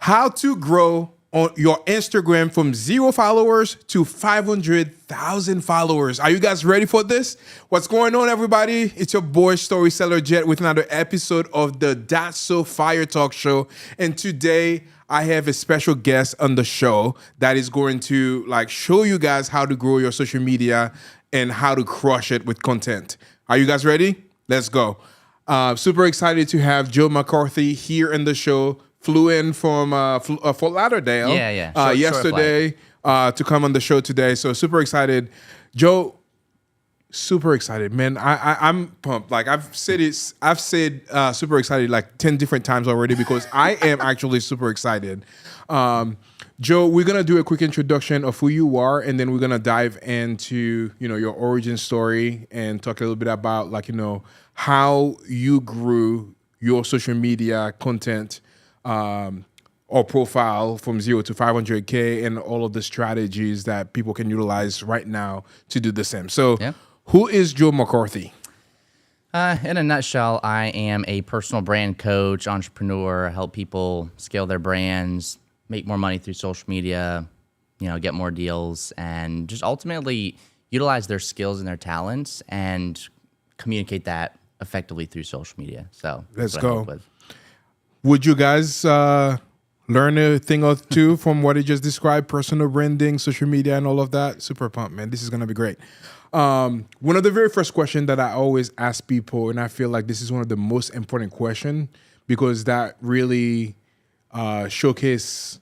How to grow on your Instagram from 0 followers to 500,000 followers. Are you guys ready for this? What's going on, everybody? It's your boy Storyseller Jet with another episode of the That's So Fire Talk Show. And today I have a special guest on the show that is going to show you guys how to grow your social media and how to crush it with content. Are you guys ready? Let's go. Super excited to have Joe McCarthy here in the show. Flew in from Fort Lauderdale yesterday to come on the show today. So super excited. Joe, super excited, man. I'm pumped. I've said super excited 10 different times already because I am actually super excited. Joe, we're going to do a quick introduction of who you are, and then we're going to dive into, your origin story and talk a little bit about how you grew your social media content or profile from 0 to 500K and all of the strategies that people can utilize right now to do the same. So Who is Joe McCarthy? In a nutshell, I am a personal brand coach, entrepreneur, help people scale their brands, make more money through social media, get more deals, and just ultimately utilize their skills and their talents and communicate that effectively through social media. So let's go. Would you guys learn a thing or two from what he just described? Personal branding, social media, and all of that? Super pumped, man. This is going to be great. One of the very first questions that I always ask people, and I feel like this is one of the most important questions because that really showcase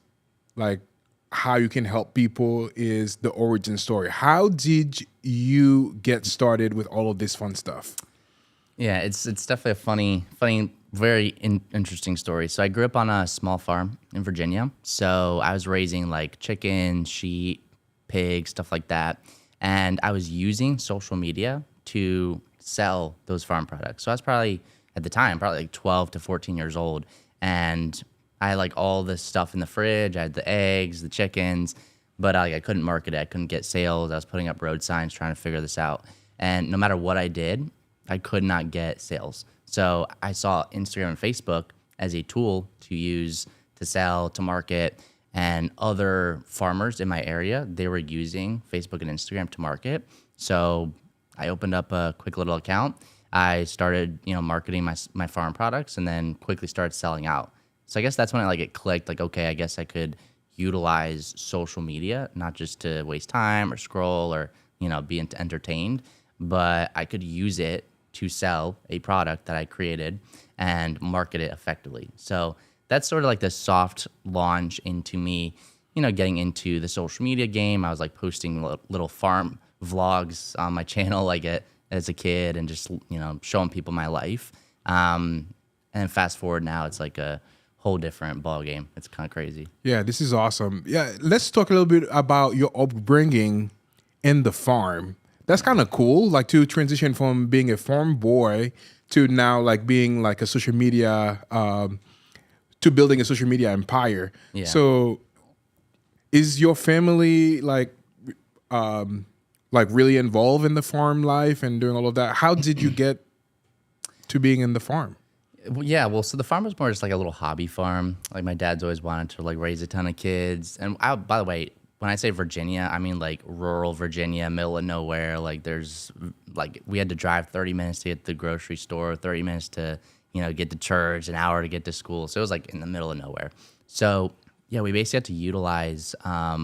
how you can help people, is the origin story. How did you get started with all of this fun stuff? Yeah, it's definitely a funny, very interesting story. So I grew up on a small farm in Virginia. So I was raising chickens, sheep, pigs, stuff like that. And I was using social media to sell those farm products. So I was probably, at the time, 12 to 14 years old. And I had all this stuff in the fridge. I had the eggs, the chickens, but I couldn't market it. I couldn't get sales. I was putting up road signs trying to figure this out. And no matter what I did, I could not get sales. So I saw Instagram and Facebook as a tool to use to sell, to market, and other farmers in my area, they were using Facebook and Instagram to market. So I opened up a quick little account. I started, marketing my farm products and then quickly started selling out. So I guess that's when it clicked, okay, I guess I could utilize social media, not just to waste time or scroll or, be entertained, but I could use it to sell a product that I created and market it effectively. So that's sort of the soft launch into me, getting into the social media game. I was posting little farm vlogs on my channel as a kid and just, showing people my life. And fast forward now, it's a whole different ball game. It's kind of crazy. Yeah, this is awesome. Yeah, let's talk a little bit about your upbringing in the farm. That's kind of cool, to transition from being a farm boy to now being a social media, to building a social media empire. Yeah. So is your family really involved in the farm life and doing all of that? How did you get to being in the farm? Well, so the farm was more just a little hobby farm. My dad's always wanted to raise a ton of kids. And by the way, when I say Virginia, I mean rural Virginia, middle of nowhere. There's we had to drive 30 minutes to get to the grocery store, 30 minutes to get to church, an hour to get to school. So it was in the middle of nowhere. So yeah, we basically had to utilize. I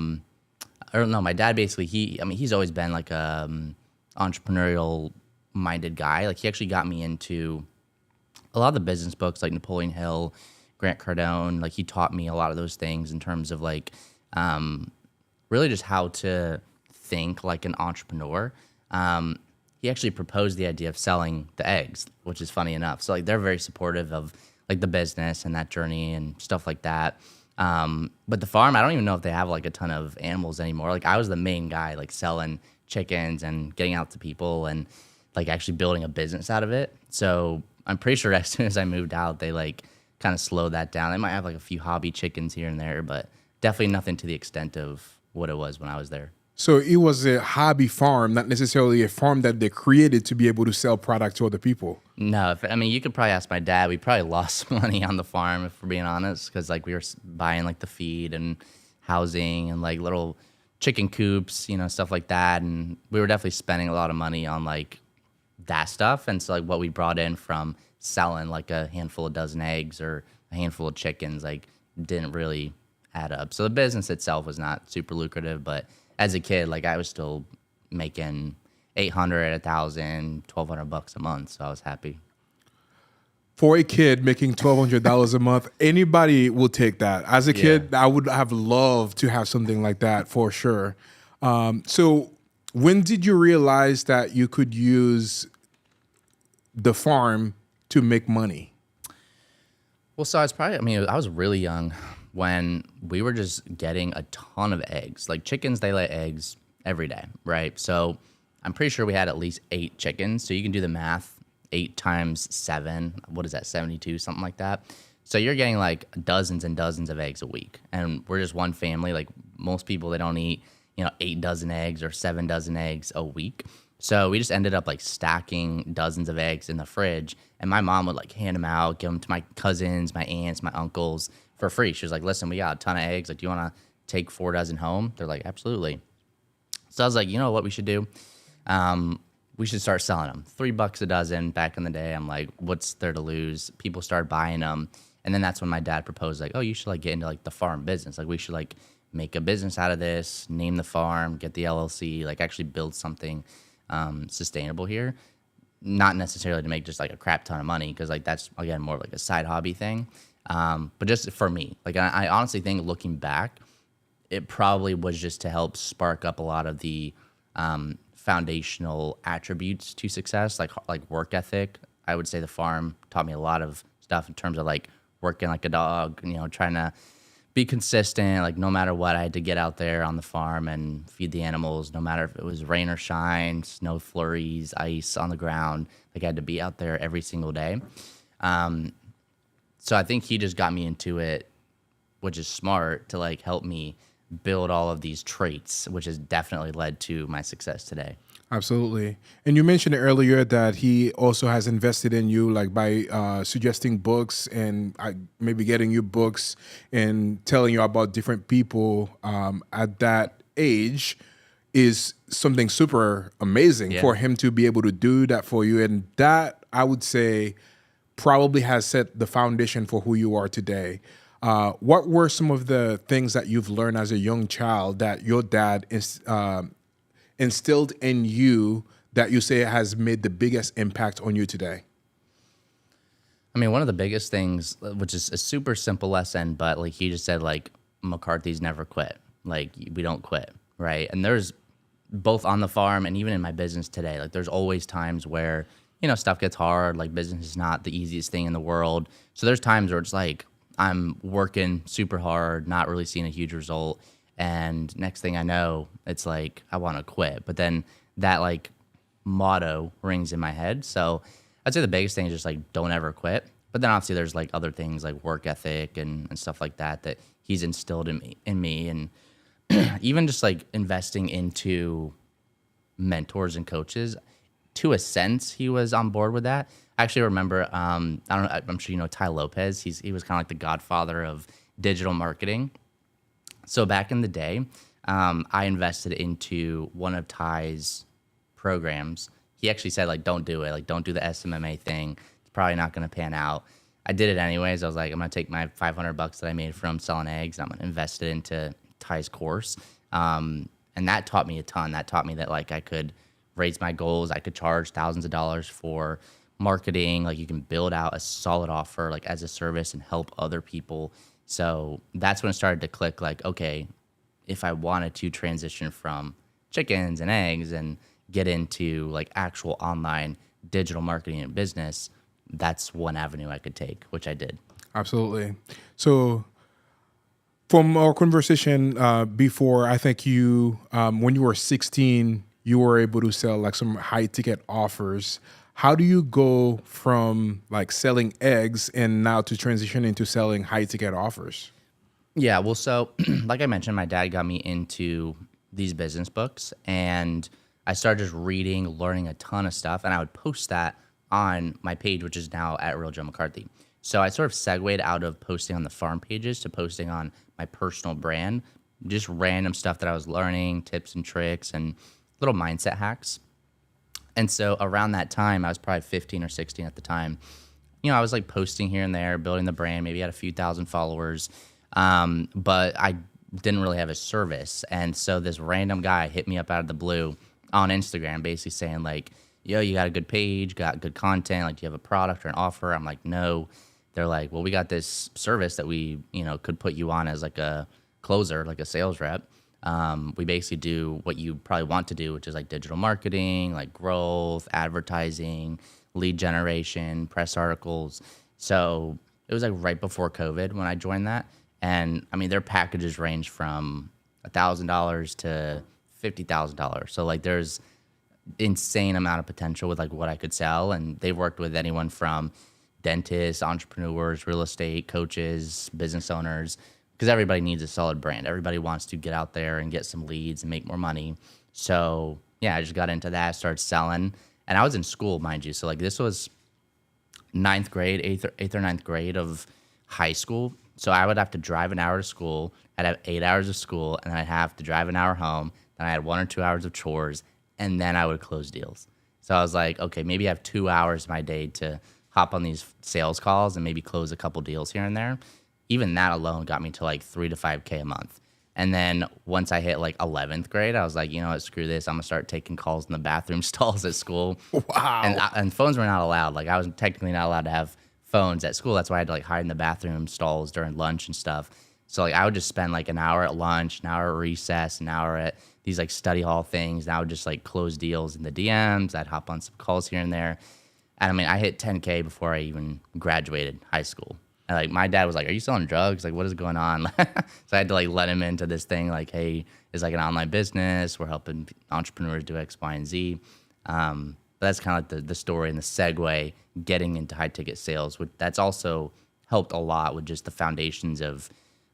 don't know. My dad basically he's always been entrepreneurial minded guy. He actually got me into a lot of the business books like Napoleon Hill, Grant Cardone. He taught me a lot of those things in terms of really just how to think like an entrepreneur. He actually proposed the idea of selling the eggs, which is funny enough. So they're very supportive of the business and that journey and stuff like that. But the farm, I don't even know if they have a ton of animals anymore. I was the main guy selling chickens and getting out to people and actually building a business out of it. So I'm pretty sure as soon as I moved out, they kind of slowed that down. They might have a few hobby chickens here and there, but definitely nothing to the extent of what it was when I was there. So it was a hobby farm, not necessarily a farm that they created to be able to sell product to other people. No, I mean, you could probably ask my dad. We probably lost money on the farm, if we're being honest, because like we were buying like the feed and housing and like little chicken coops, stuff like that. And we were definitely spending a lot of money on like that stuff. And so like what we brought in from selling like a handful of dozen eggs or a handful of chickens, like didn't really add up. So the business itself was not super lucrative, but as a kid, like I was still making 800, 1,000, 1,200 bucks a month. So I was happy. For a kid making $1,200 a month, anybody will take that. As a kid, I would have loved to have something like that for sure. So when did you realize that you could use the farm to make money? Well, so I was really young when we were just getting a ton of eggs. Like chickens, they lay eggs every day, right? So I'm pretty sure we had at least 8 chickens. So you can do the math. 8 times 7, what is that, 72, something like that. So you're getting like dozens and dozens of eggs a week. And we're just one family. Like most people, they don't eat, 8 dozen eggs or 7 dozen eggs a week. So we just ended up like stacking dozens of eggs in the fridge. And my mom would like hand them out, give them to my cousins, my aunts, my uncles for free. She was like, listen, we got a ton of eggs. Like, do you want to take 4 dozen home? They're like, absolutely. So I was like, you know what we should do? We should start selling them. $3 a dozen back in the day. I'm like, what's there to lose? People started buying them. And then that's when my dad proposed, like, oh, you should like get into like the farm business. Like we should like make a business out of this, name the farm, get the LLC, like actually build something sustainable here. Not necessarily to make just like a crap ton of money, because like that's again more like a side hobby thing. But just for me, like I honestly think looking back, it probably was just to help spark up a lot of the foundational attributes to success, like work ethic. I would say the farm taught me a lot of stuff in terms of like working like a dog, trying to be consistent. Like no matter what, I had to get out there on the farm and feed the animals, no matter if it was rain or shine, snow flurries, ice on the ground. Like I had to be out there every single day. So I think he just got me into it, which is smart, to like help me build all of these traits, which has definitely led to my success today. Absolutely. And you mentioned earlier that he also has invested in you, like by suggesting books and maybe getting you books and telling you about different people at that age is something super amazing for him to be able to do that for you. And that, I would say, probably has set the foundation for who you are today. What were some of the things that you've learned as a young child that your dad instilled in you that you say has made the biggest impact on you today? I mean, one of the biggest things, which is a super simple lesson, but like he just said, like McCarthy's never quit. Like we don't quit, right? And there's both on the farm and even in my business today, like there's always times where, stuff gets hard. Like business is not the easiest thing in the world. So there's times where it's like, I'm working super hard, not really seeing a huge result. And next thing I know, it's like, I want to quit. But then that like motto rings in my head. So I'd say the biggest thing is just like, don't ever quit. But then obviously there's like other things like work ethic and stuff like that he's instilled in me. And even just like investing into mentors and coaches, to a sense, he was on board with that. I actually remember, I don't know, I'm sure you know Ty Lopez. He was kind of like the godfather of digital marketing. So back in the day, I invested into one of Ty's programs. He actually said, like, don't do it. Like, don't do the SMMA thing. It's probably not going to pan out. I did it anyways. I was like, I'm going to take my $500 that I made from selling eggs, and I'm going to invest it into Ty's course. And that taught me a ton. That taught me that, like, I could raise my goals. I could charge thousands of dollars for marketing. Like, you can build out a solid offer, like, as a service and help other people. So that's when it started to click, like, okay, if I wanted to transition from chickens and eggs and get into like actual online digital marketing and business, that's one avenue I could take, which I did. Absolutely. So from our conversation before, I think you, when you were 16, you were able to sell like some high ticket offers. How do you go from like selling eggs and now to transition into selling high ticket offers? Yeah, well, so like I mentioned, my dad got me into these business books, and I started just reading, learning a ton of stuff, and I would post that on my page, which is now at Real Joe McCarthy. So I sort of segued out of posting on the farm pages to posting on my personal brand, just random stuff that I was learning, tips and tricks, and little mindset hacks. And so around that time, I was probably 15 or 16 at the time. I was like posting here and there, building the brand, maybe had a few thousand followers, but I didn't really have a service. And so this random guy hit me up out of the blue on Instagram, basically saying like, yo, you got a good page, got good content, like do you have a product or an offer? I'm like, no. They're like, well, we got this service that we, could put you on as like a closer, like a sales rep. We basically do what you probably want to do, which is like digital marketing, like growth, advertising, lead generation, press articles. So it was like right before COVID when I joined that. And I mean, their packages range from $1,000 to $50,000. So like there's insane amount of potential with like what I could sell. And they've worked with anyone from dentists, entrepreneurs, real estate coaches, business owners, because everybody needs a solid brand. Everybody wants to get out there and get some leads and make more money. So yeah, I just got into that, started selling. And I was in school, mind you. So like this was ninth grade, eighth or ninth grade of high school. So I would have to drive an hour to school. I'd have 8 hours of school, and then I'd have to drive an hour home. Then I had 1 or 2 hours of chores, and then I would close deals. So I was like, okay, maybe I have 2 hours of my day to hop on these sales calls and maybe close a couple deals here and there. Even that alone got me to like 3 to 5K a month. And then once I hit like 11th grade, I was like, you know what, screw this. I'm going to start taking calls in the bathroom stalls at school. Wow. And phones were not allowed. Like I was technically not allowed to have phones at school. That's why I had to like hide in the bathroom stalls during lunch and stuff. So like I would just spend like an hour at lunch, an hour at recess, an hour at these like study hall things. And I would just like close deals in the DMs. I'd hop on some calls here and there. And I mean, I hit 10K before I even graduated high school. And like my dad was like, "Are you selling drugs? Like, what is going on?" So I had to like let him into this thing. Like, hey, it's like an online business. We're helping entrepreneurs do X, Y, and Z. But that's kind of like the story and the segue getting into high ticket sales. That's also helped a lot with just the foundations of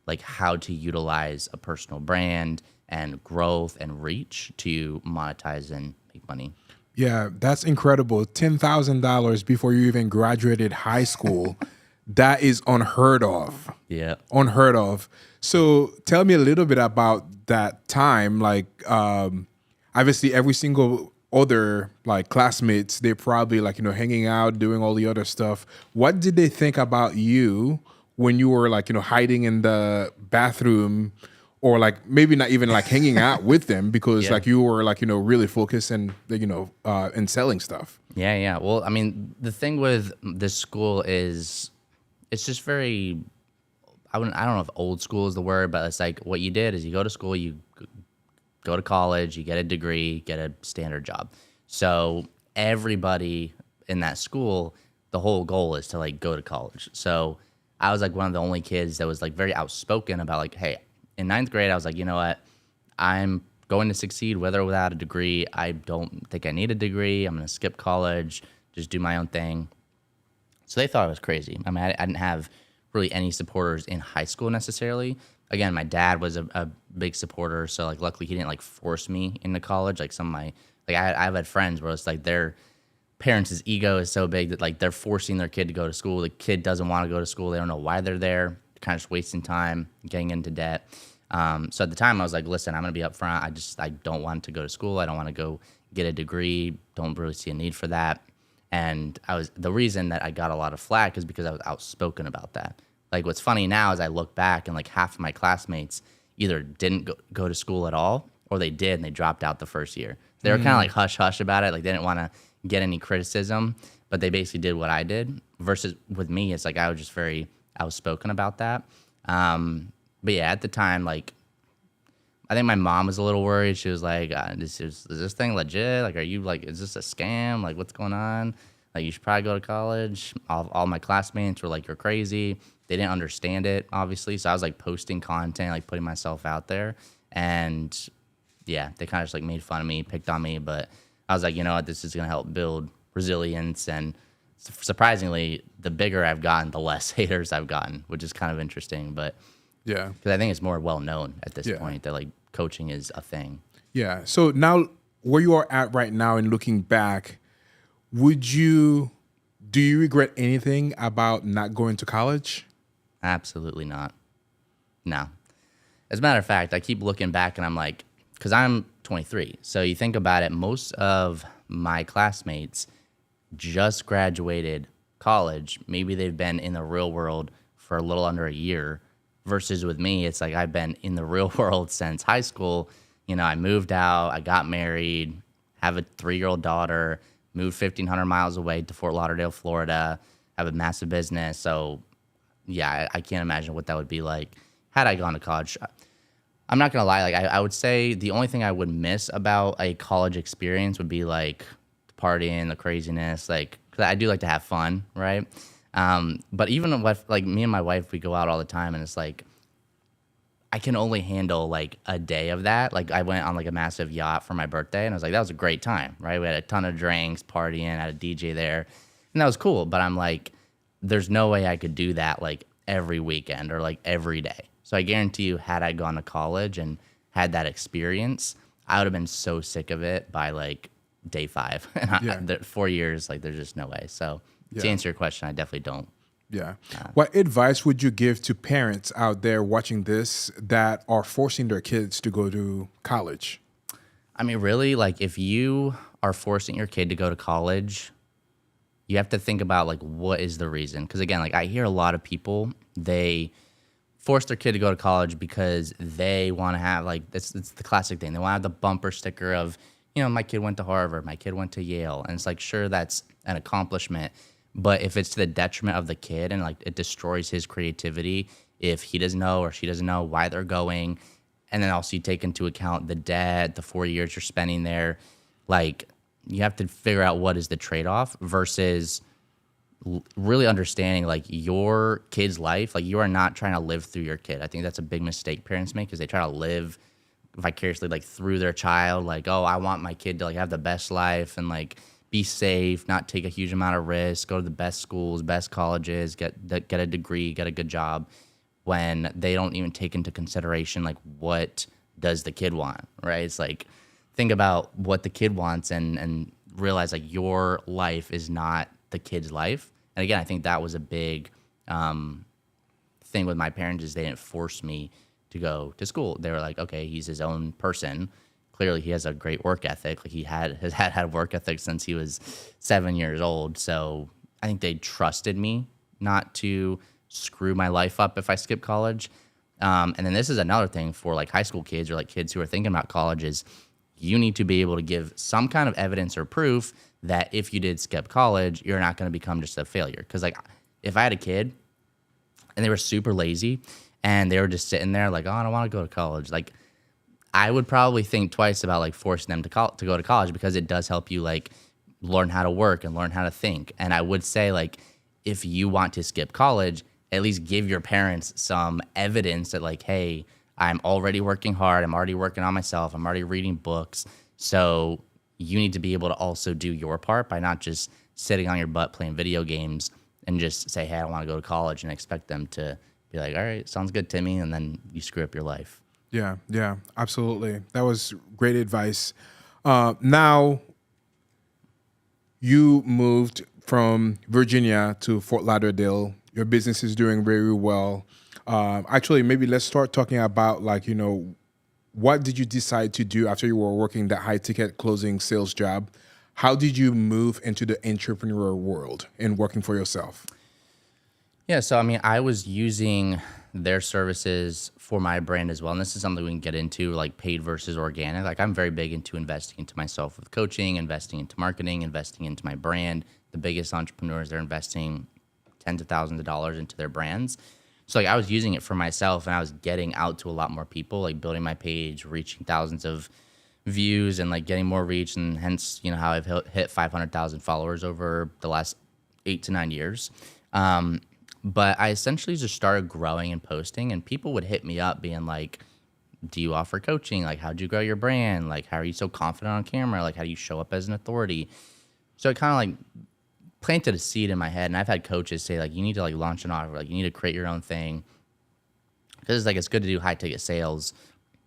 like how to utilize a personal brand and growth and reach to monetize and make money. Yeah, that's incredible. $10,000 before you even graduated high school. That is unheard of. Yeah. Unheard of. So tell me a little bit about that time. Like, obviously every single other like classmates, they're probably like, hanging out, doing all the other stuff. What did they think about you when you were like, hiding in the bathroom, or like maybe not even like hanging out with them because like you were like, really focused and, and selling stuff? Yeah. Well, I mean, the thing with this school is it's just very, I don't know if old school is the word, but it's like what you did is you go to school, you go to college, you get a degree, get a standard job. So everybody in that school, the whole goal is to like go to college. So I was like one of the only kids that was like very outspoken about like, hey, in ninth grade, I was like, you know what, I'm going to succeed with or without a degree. I don't think I need a degree. I'm going to skip college, just do my own thing. So they thought I was crazy. I mean, I didn't have really any supporters in high school necessarily. Again, my dad was a big supporter, so like luckily he didn't like force me into college. Like some of my I've had friends where it's like their parents' ego is so big that like they're forcing their kid to go to school. The kid doesn't want to go to school. They don't know why they're there. Kind of just wasting time, getting into debt. So at the time I was like, listen, I'm gonna be upfront. I don't want to go to school. I don't want to go get a degree. Don't really see a need for that. And the reason that I got a lot of flack is because I was outspoken about that. Like what's funny now is I look back and like half of my classmates either didn't go to school at all, or they did and they dropped out the first year. They were kind of like hush hush about it. Like they didn't want to get any criticism, but they basically did what I did. Versus with me, it's like I was just very outspoken about that. But yeah, at the time, like I think my mom was a little worried. She was like, is this thing legit? Like, are you like, is this a scam? Like, what's going on? Like, you should probably go to college. All my classmates were like, you're crazy. They didn't understand it, obviously. So I was like posting content, like putting myself out there. And yeah, they kind of just like made fun of me, picked on me. But I was like, you know what? This is going to help build resilience. And surprisingly, the bigger I've gotten, the less haters I've gotten, which is kind of interesting. But yeah, because I think it's more well known at this point that like coaching is a thing. Yeah. So now, where you are at right now and looking back, would you do you regret anything about not going to college? Absolutely not. No. As a matter of fact, I keep looking back and I'm like, because I'm 23. So you think about it, most of my classmates just graduated college. Maybe they've been in the real world for a little under a year. Versus with me, it's like I've been in the real world since high school. You know, I moved out, I got married, have a 3-year-old daughter, moved 1,500 miles away to Fort Lauderdale, Florida, have a massive business. So, yeah, I can't imagine what that would be like had I gone to college. I'm not gonna lie, like I would say the only thing I would miss about a college experience would be like the partying, the craziness, like 'cause I do like to have fun, right? But even with like me and my wife, we go out all the time, and it's like I can only handle like a day of that. Like I went on like a massive yacht for my birthday, and I was like, that was a great time, right? We had a ton of drinks, partying, had a DJ there, and that was cool. But I'm like, there's no way I could do that like every weekend or like every day. So I guarantee you, had I gone to college and had that experience, I would have been so sick of it by like day 5. And Yeah. 4 years, like there's just no way. So to Yeah. answer your question, I definitely don't. Yeah. What advice would you give to parents out there watching this that are forcing their kids to go to college? I mean, really, like if you are forcing your kid to go to college, you have to think about like what is the reason? Because again, like I hear a lot of people, they force their kid to go to college because they want to have like it's the classic thing. They want to have the bumper sticker of, my kid went to Harvard, my kid went to Yale, and it's like sure that's an accomplishment, but if it's to the detriment of the kid and like it destroys his creativity, if he doesn't know or she doesn't know why they're going, and then also you take into account the debt, the 4 years you're spending there, like you have to figure out what is the trade-off versus really understanding like your kid's life. Like you are not trying to live through your kid. I think that's a big mistake parents make because they try to live vicariously like through their child. Like, oh, I want my kid to like have the best life and like be safe, not take a huge amount of risk, go to the best schools, best colleges, get a degree, get a good job, when they don't even take into consideration like what does the kid want, right? It's like think about what the kid wants and realize like your life is not the kid's life. And again, I think that was a big thing with my parents is they didn't force me to go to school. They were like, okay, he's his own person. Clearly, he has a great work ethic. Like he has had work ethic since he was 7 years old. So I think they trusted me not to screw my life up if I skip college. And then this is another thing for like high school kids or like kids who are thinking about college is you need to be able to give some kind of evidence or proof that if you did skip college, you're not going to become just a failure. Because like if I had a kid and they were super lazy and they were just sitting there like, oh, I don't want to go to college, like I would probably think twice about like forcing them to go to college because it does help you like learn how to work and learn how to think. And I would say like if you want to skip college, at least give your parents some evidence that like, hey, I'm already working hard. I'm already working on myself. I'm already reading books. So you need to be able to also do your part by not just sitting on your butt playing video games and just say, hey, I don't want to go to college and expect them to be like, all right, sounds good, Timmy. And then you screw up your life. Yeah, absolutely. That was great advice. Now, you moved from Virginia to Fort Lauderdale. Your business is doing very well. Actually, maybe let's start talking about what did you decide to do after you were working that high ticket closing sales job? How did you move into the entrepreneur world and working for yourself? Yeah, so I mean, I was using their services for my brand as well. And this is something we can get into, like paid versus organic. Like I'm very big into investing into myself with coaching, investing into marketing, investing into my brand. The biggest entrepreneurs, they're investing tens of thousands of dollars into their brands. So like I was using it for myself and I was getting out to a lot more people, like building my page, reaching thousands of views and like getting more reach. And hence, how I've hit 500,000 followers over the last 8 to 9 years. But I essentially just started growing and posting and people would hit me up being like, do you offer coaching? Like, how'd you grow your brand? Like, how are you so confident on camera? Like, how do you show up as an authority? So it kind of like planted a seed in my head. And I've had coaches say like, you need to like launch an offer. Like you need to create your own thing. Because like, it's good to do high ticket sales.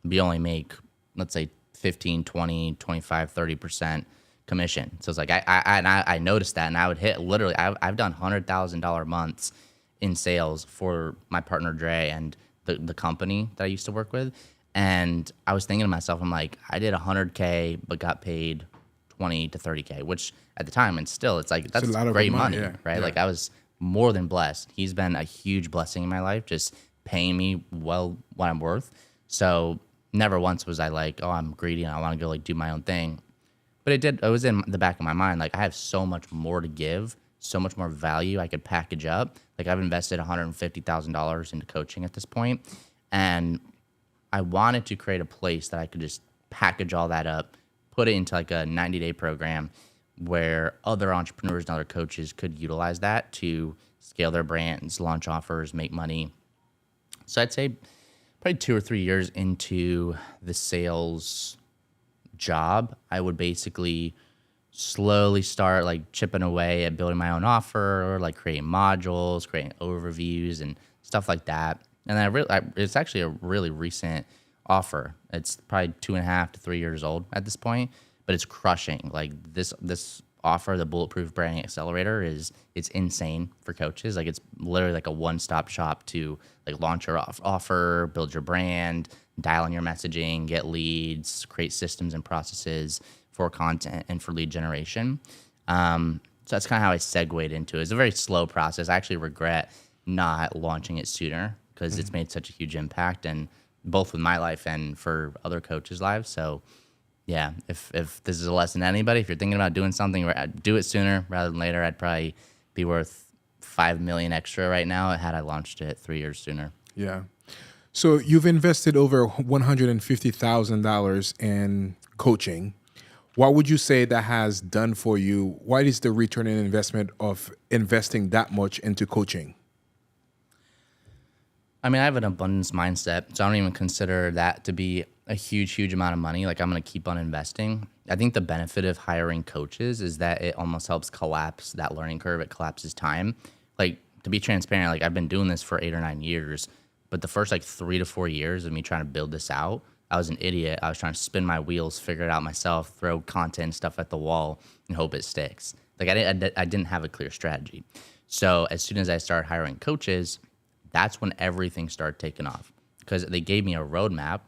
We only make, let's say 15, 20, 25, 30% commission. So it's like I noticed that, and I would hit literally. I've done $100,000 months in sales for my partner Dre and the company that I used to work with. And I was thinking to myself, I'm like, I did 100K but got paid 20 to 30K, which at the time and still it's like that's a lot of great money, money, yeah. right? Yeah. Like I was more than blessed. He's been a huge blessing in my life, just paying me well what I'm worth. So never once was I like, oh, I'm greedy and I want to go like do my own thing. But it was in the back of my mind, like I have so much more to give, so much more value I could package up. Like I've invested $150,000 into coaching at this point, and I wanted to create a place that I could just package all that up, put it into like a 90-day program where other entrepreneurs and other coaches could utilize that to scale their brands, launch offers, make money. So I'd say probably 2 or 3 years into the sales job, I would basically slowly start like chipping away at building my own offer, like creating modules, creating overviews and stuff like that. And it's actually a really recent offer. It's probably 2.5 to 3 years old at this point, but it's crushing. Like this offer, the Bulletproof Branding Accelerator, it's insane for coaches. Like it's literally like a one-stop shop to like launch your offer, build your brand, dial in your messaging, get leads, create systems and processes for content and for lead generation. So that's kind of how I segued into it. It's a very slow process. I actually regret not launching it sooner because it's made such a huge impact, and both with my life and for other coaches' lives. So yeah, if this is a lesson to anybody, if you're thinking about doing something, do it sooner rather than later. I'd probably be worth $5 million extra right now had I launched it 3 years sooner. Yeah. So you've invested over $150,000 in coaching. What would you say that has done for you? What is the return on investment of investing that much into coaching? I mean, I have an abundance mindset, so I don't even consider that to be a huge amount of money. Like I'm going to keep on investing. I think the benefit of hiring coaches is that it almost helps collapse that learning curve. It collapses time. Like to be transparent, like I've been doing this for 8 or 9 years, but the first like 3 to 4 years of me trying to build this out, I was an idiot. I was trying to spin my wheels, figure it out myself, throw content and stuff at the wall and hope it sticks. Like I didn't have a clear strategy. So as soon as I started hiring coaches, that's when everything started taking off because they gave me a roadmap.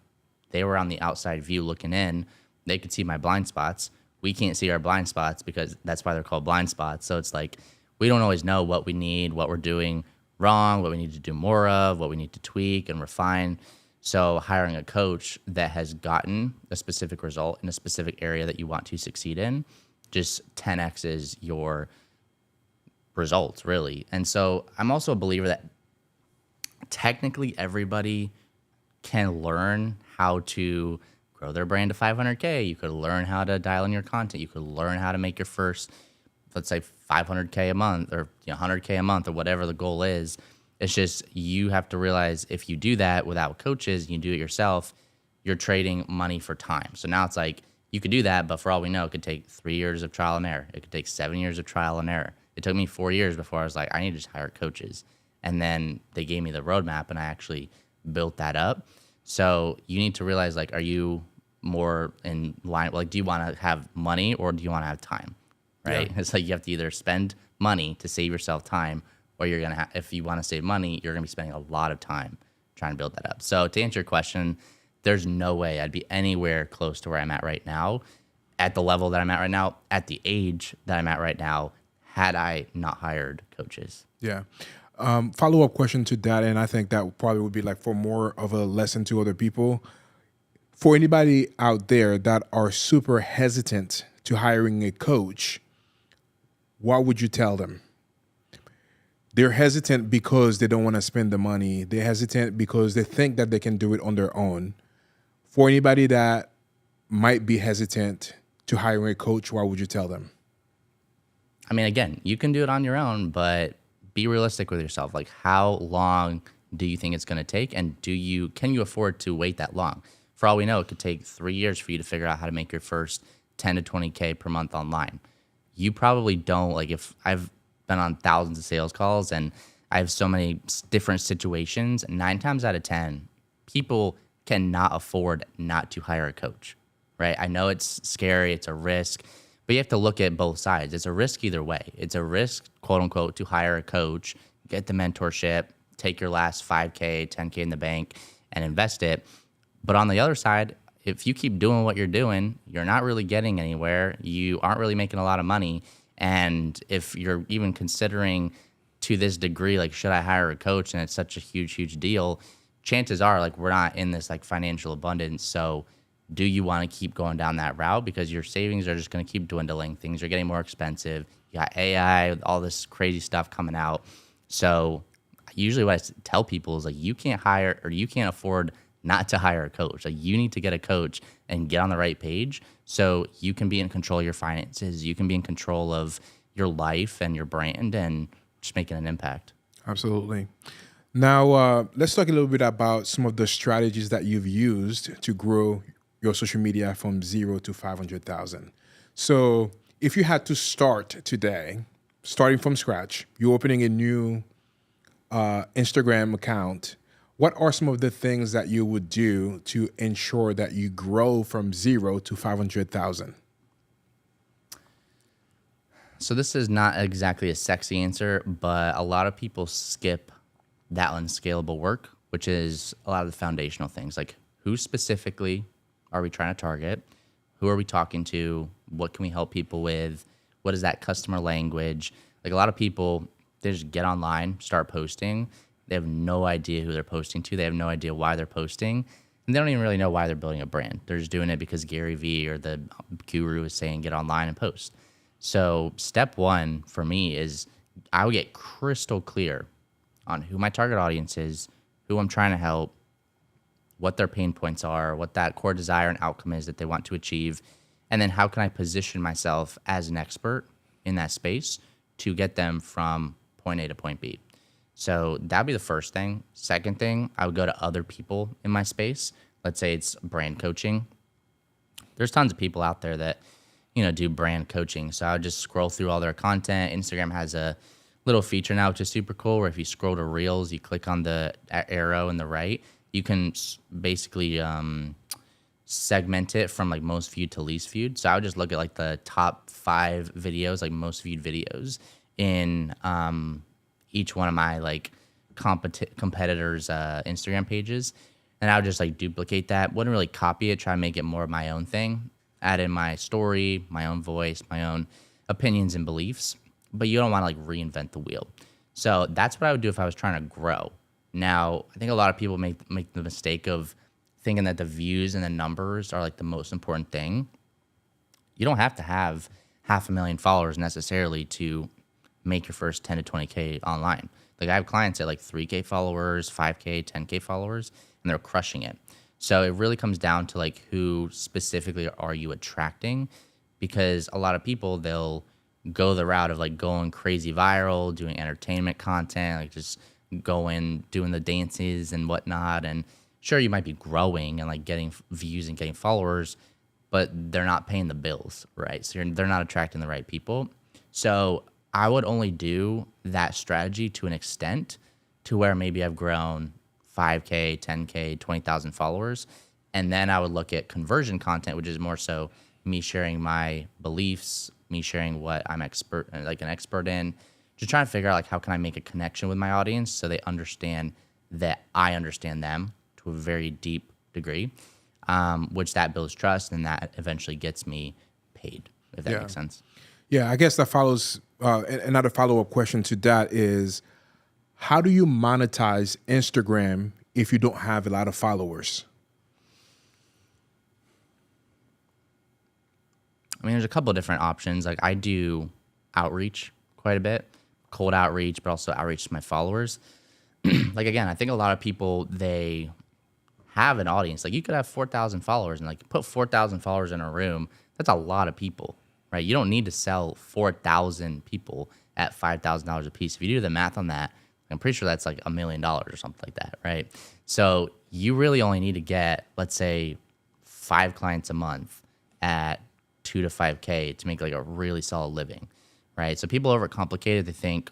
They were on the outside view looking in. They could see my blind spots. We can't see our blind spots because that's why they're called blind spots. So it's like we don't always know what we need, what we're doing wrong, what we need to do more of, what we need to tweak and refine. So hiring a coach that has gotten a specific result in a specific area that you want to succeed in just 10x's your results, really. And so I'm also a believer that technically everybody can learn how to grow their brand to 500K. You could learn how to dial in your content. You could learn how to make your first, let's say 500K a month or 100K a month or whatever the goal is. It's just you have to realize if you do that without coaches and you do it yourself, you're trading money for time. So now it's like you could do that, but for all we know, it could take 3 years of trial and error. It could take 7 years of trial and error. It took me 4 years before I was like, I need to just hire coaches. And then they gave me the roadmap and I actually built that up. So you need to realize, like, are you more in line? Like, do you want to have money or do you want to have time? Right? Yeah. It's like you have to either spend money to save yourself time, or you're going to if you want to save money, you're going to be spending a lot of time trying to build that up. So to answer your question, there's no way I'd be anywhere close to where I'm at right now, at the level that I'm at right now, at the age that I'm at right now, had I not hired coaches. Yeah. Follow-up question to that, and I think that probably would be like for more of a lesson to other people. For anybody out there that are super hesitant to hiring a coach, what would you tell them? They're hesitant because they don't want to spend the money. They're hesitant because they think that they can do it on their own. For anybody that might be hesitant to hiring a coach, what would you tell them? I mean, again, you can do it on your own, but be realistic with yourself. Like, how long do you think it's going to take? And can you afford to wait that long? For all we know, it could take 3 years for you to figure out how to make your first 10 to 20K per month online. You probably don't. Like, if I've been on thousands of sales calls and I have so many different situations, 9 times out of 10, people cannot afford not to hire a coach. right? I know it's scary, it's a risk, but you have to look at both sides. It's a risk either way. It's a risk, quote unquote, to hire a coach, get the mentorship, take your last 5K, 10K in the bank and invest it. But on the other side, if you keep doing what you're doing, you're not really getting anywhere. You aren't really making a lot of money. And if you're even considering to this degree, like, should I hire a coach? And it's such a huge, huge deal. Chances are, like, we're not in this like financial abundance. So do you want to keep going down that route? Because your savings are just going to keep dwindling. Things are getting more expensive. You got AI, all this crazy stuff coming out. So usually what I tell people is like, you can't hire or you can't afford not to hire a coach. Like, you need to get a coach and get on the right page so you can be in control of your finances. You can be in control of your life and your brand and just making an impact. Absolutely. Now, let's talk a little bit about some of the strategies that you've used to grow your social media from 0 to 500,000. So if you had to start today, starting from scratch, you're opening a new Instagram account, what are some of the things that you would do to ensure that you grow from 0 to 500,000? So this is not exactly a sexy answer, but a lot of people skip that unscalable work, which is a lot of the foundational things, like who specifically are we trying to target? Who are we talking to? What can we help people with? What is that customer language? Like, a lot of people, they just get online, start posting. They have no idea who they're posting to. They have no idea why they're posting. And they don't even really know why they're building a brand. They're just doing it because Gary Vee or the guru is saying get online and post. So step one for me is I would get crystal clear on who my target audience is, who I'm trying to help, what their pain points are, what that core desire and outcome is that they want to achieve, and then how can I position myself as an expert in that space to get them from point A to point B. So that'd be the first thing. Second thing, I would go to other people in my space. Let's say it's brand coaching. There's tons of people out there that, do brand coaching. So I would just scroll through all their content. Instagram has a little feature now, which is super cool, where if you scroll to Reels, you click on the arrow in the right, you can basically segment it from like most viewed to least viewed. So I would just look at like the top 5 videos, like most viewed videos in each one of my like competitors' Instagram pages. And I would just like duplicate that. Wouldn't really copy it, try to make it more of my own thing. Add in my story, my own voice, my own opinions and beliefs. But you don't want to like reinvent the wheel. So that's what I would do if I was trying to grow. Now, I think a lot of people make the mistake of thinking that the views and the numbers are like the most important thing. You don't have to have 500,000 followers necessarily to make your first 10 to 20K online. Like, I have clients at like 3K followers, 5K, 10K followers, and they're crushing it. So it really comes down to like who specifically are you attracting, because a lot of people, they'll go the route of like going crazy viral, doing entertainment content, like just going, doing the dances and whatnot. And sure, you might be growing and like getting views and getting followers, but they're not paying the bills, right? So they're not attracting the right people. So I would only do that strategy to an extent to where maybe I've grown 5K, 10K, 20,000 followers. And then I would look at conversion content, which is more so me sharing my beliefs, me sharing what I'm an expert in, just trying to figure out like how can I make a connection with my audience so they understand that I understand them to a very deep degree, which that builds trust and that eventually gets me paid, if that makes sense. Yeah, I guess that follows, another follow-up question to that is, how do you monetize Instagram if you don't have a lot of followers? I mean, there's a couple of different options. Like, I do outreach quite a bit, cold outreach, but also outreach to my followers. Like, again, I think a lot of people, they have an audience. Like, you could have 4,000 followers and like put 4,000 followers in a room. That's a lot of people, right? You don't need to sell 4,000 people at $5,000 a piece. If you do the math on that, I'm pretty sure that's like $1 million or something like that, right? So you really only need to get, let's say, 5 clients a month at 2 to 5K to make like a really solid living, right? So people overcomplicate it. They think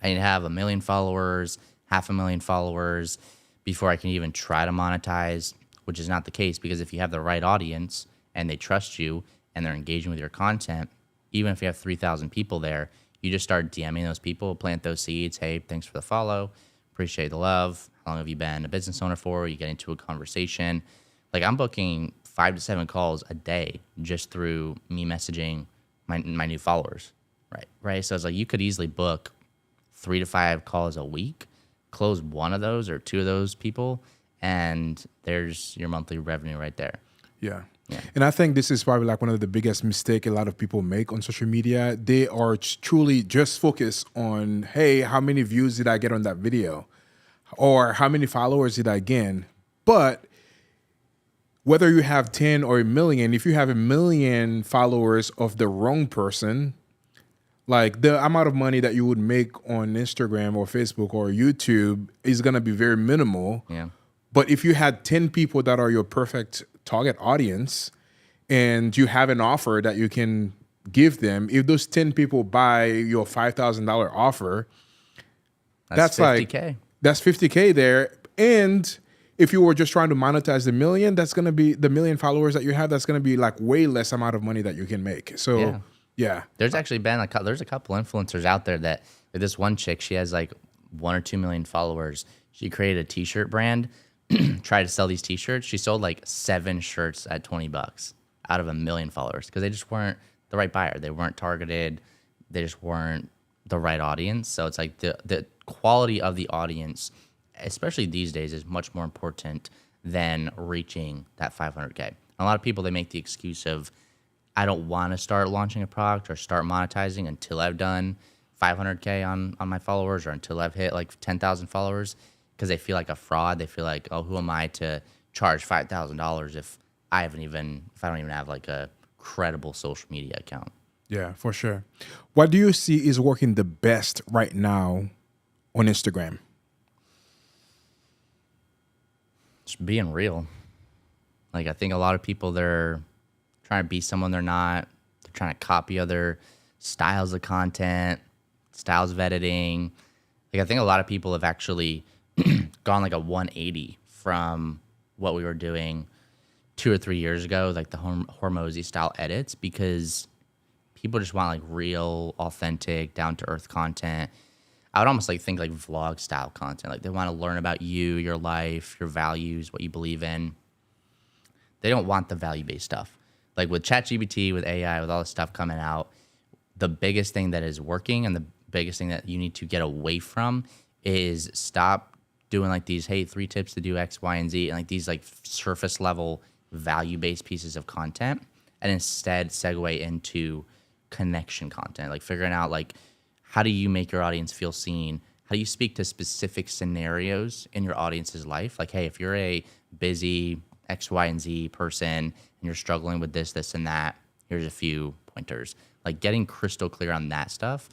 I need to have 1 million followers, 500,000 followers before I can even try to monetize. which is not the case, because if you have the right audience and they trust you and they're engaging with your content, even if you have 3,000 people there, you just start DMing those people, plant those seeds. Hey, thanks for the follow. Appreciate the love. How long have you been a business owner for? You get into a conversation. Like, I'm booking 5 to 7 calls a day just through me messaging my new followers. Right. So it's like you could easily book 3 to 5 calls a week, close one of those or 2 of those people, and there's your monthly revenue right there. Yeah. Yeah. And I think this is probably like one of the biggest mistake a lot of people make on social media. They are truly just focused on, hey, how many views did I get on that video? Or how many followers did I gain? But whether you have 10 or a million, if you have a million followers of the wrong person, like the amount of money that you would make on Instagram or Facebook or YouTube is going to be very minimal. Yeah. But if you had 10 people that are your perfect target audience and you have an offer that you can give them, if those 10 people buy your $5,000 offer, that's 50K. like, that's 50K there. And if you were just trying to monetize the million, that's going to be the million followers that you have. That's going to be like way less amount of money that you can make. So yeah. There's actually been there's a couple influencers out there that, like this one chick, she has like 1 or 2 million followers. She created a t-shirt brand, tried to sell these t-shirts. She sold like 7 shirts at $20 out of 1 million followers because they just weren't the right buyer. They weren't targeted. They just weren't the right audience. So it's like the quality of the audience, especially these days, is much more important than reaching that 500K. A lot of people, they make the excuse of, I don't want to start launching a product or start monetizing until I've done 500K on my followers or until I've hit like 10,000 followers, because they feel like a fraud. They feel like, oh, who am I to charge $5,000 if I don't even have like a credible social media account? Yeah, for sure. What do you see is working the best right now on Instagram? Just being real. Like, I think a lot of people, they're trying to be someone they're not. They're trying to copy other styles of content, styles of editing. Like, I think a lot of people have actually gone like a 180 from what we were doing 2 or 3 years ago, like the Hormozy style edits, because people just want like real, authentic, down-to-earth content. I would almost like think like vlog style content. Like, they want to learn about you, your life, your values, what you believe in. They don't want the value-based stuff. Like with ChatGPT, with AI, with all this stuff coming out, the biggest thing that is working and the biggest thing that you need to get away from is stop doing like these, hey, 3 tips to do X, Y, and Z, and like these like surface level value-based pieces of content, and instead segue into connection content, like figuring out like, how do you make your audience feel seen? How do you speak to specific scenarios in your audience's life? Like, hey, if you're a busy X, Y, and Z person and you're struggling with this, and that, here's a few pointers. Like, getting crystal clear on that stuff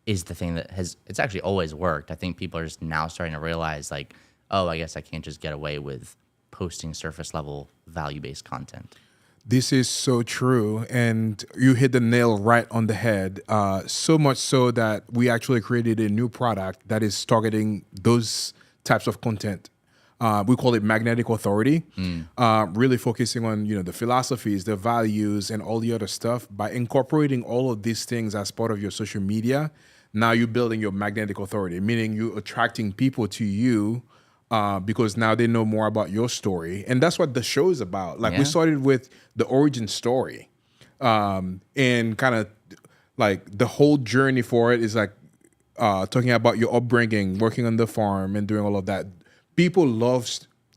is the thing that it's actually always worked. I think people are just now starting to realize like, oh, I guess I can't just get away with posting surface level value-based content. This is so true, and you hit the nail right on the head. So much so that we actually created a new product that is targeting those types of content. We call it Magnetic Authority, really focusing on the philosophies, the values, and all the other stuff. By incorporating all of these things as part of your social media, now you're building your magnetic authority, meaning you're attracting people to you because now they know more about your story. And that's what the show is about. Like, we started with the origin story, and kind of like the whole journey for it is like talking about your upbringing, working on the farm, and doing all of that. People love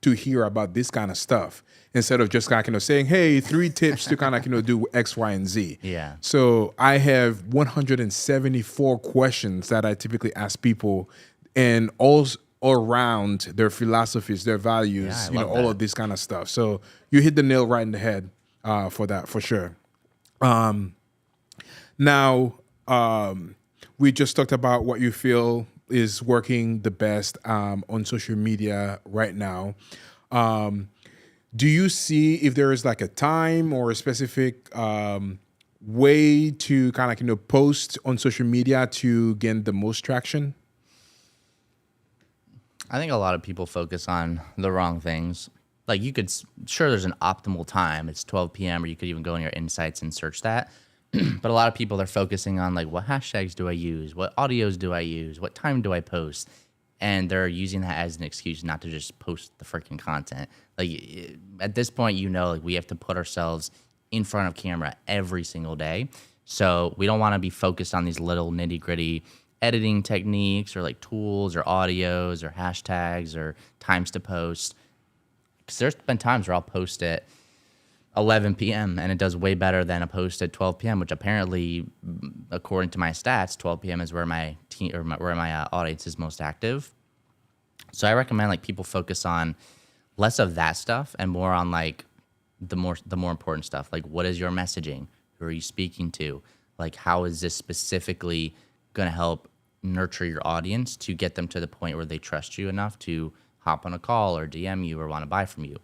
to hear about this kind of stuff instead of just kind of saying, hey, 3 tips to kind of do X, Y, and Z. Yeah. So I have 174 questions that I typically ask people, and all around their philosophies, their values, all of this kind of stuff. So you hit the nail right in the head for that, for sure. Now, we just talked about what you feel is working the best on social media right now. Do you see if there is like a time or a specific way to kind of post on social media to gain the most traction? I think a lot of people focus on the wrong things. like you could, sure, there's an optimal time. It's 12 p.m. or you could even go in your insights and search that. But a lot of people, they're focusing on like, what hashtags do I use? What audios do I use? What time do I post? And they're using that as an excuse not to just post the freaking content. Like at this point, like we have to put ourselves in front of camera every single day. So we don't want to be focused on these little nitty gritty editing techniques or like tools or audios or hashtags or times to post. Because there's been times where I'll post at 11 p.m. and it does way better than a post at 12 p.m., which apparently, according to my stats, 12 p.m. is where my audience is most active. So I recommend like people focus on less of that stuff and more on like the more important stuff. Like, what is your messaging? Who are you speaking to? Like, how is this specifically going to help nurture your audience to get them to the point where they trust you enough to hop on a call or DM you or want to buy from you?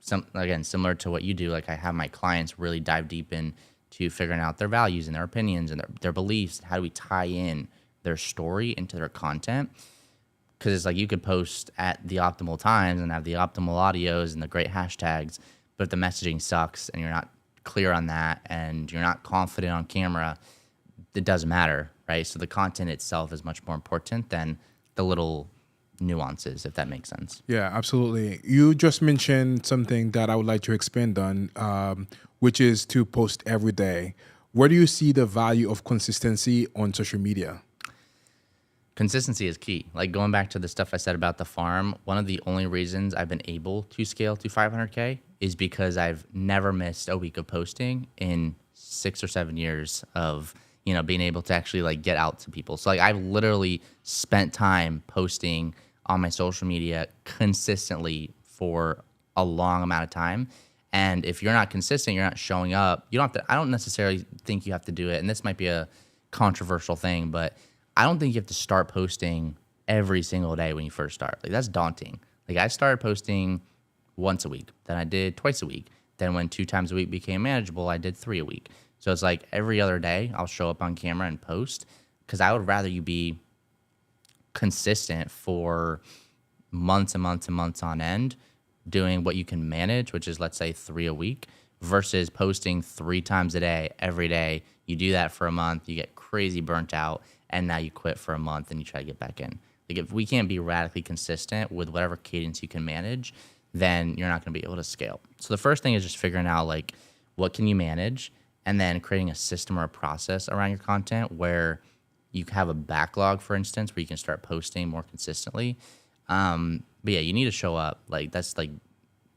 Similar to what you do, like I have my clients really dive deep into figuring out their values and their opinions and their beliefs. How do we tie in their story into their content? Because it's like you could post at the optimal times and have the optimal audios and the great hashtags, but if the messaging sucks and you're not clear on that and you're not confident on camera, it doesn't matter, right? So the content itself is much more important than the little nuances, if that makes sense. Yeah, absolutely. You just mentioned something that I would like to expand on, which is to post every day. Where do you see the value of consistency on social media? Consistency is key. Like going back to the stuff I said about the farm, one of the only reasons I've been able to scale to 500K is because I've never missed a week of posting in 6 or 7 years of, being able to actually like get out to people. So like I've literally spent time posting on my social media consistently for a long amount of time. And if you're not consistent, you're not showing up, you don't have to, I don't necessarily think you have to do it. And this might be a controversial thing, but I don't think you have to start posting every single day when you first start. Like that's daunting. Like I started posting once a week, then I did twice a week. Then when 2 times a week became manageable, I did 3 a week. So it's like every other day I'll show up on camera and post, because I would rather you be consistent for months and months and months on end doing what you can manage, which is let's say 3 a week, versus posting 3 times a day every day. You do that for a month, you get crazy burnt out, and now you quit for a month and you try to get back in. Like if we can't be radically consistent with whatever cadence you can manage, then you're not going to be able to scale. So the first thing is just figuring out like what can you manage, and then creating a system or a process around your content where you have a backlog, for instance, where you can start posting more consistently. But yeah, you need to show up. Like that's like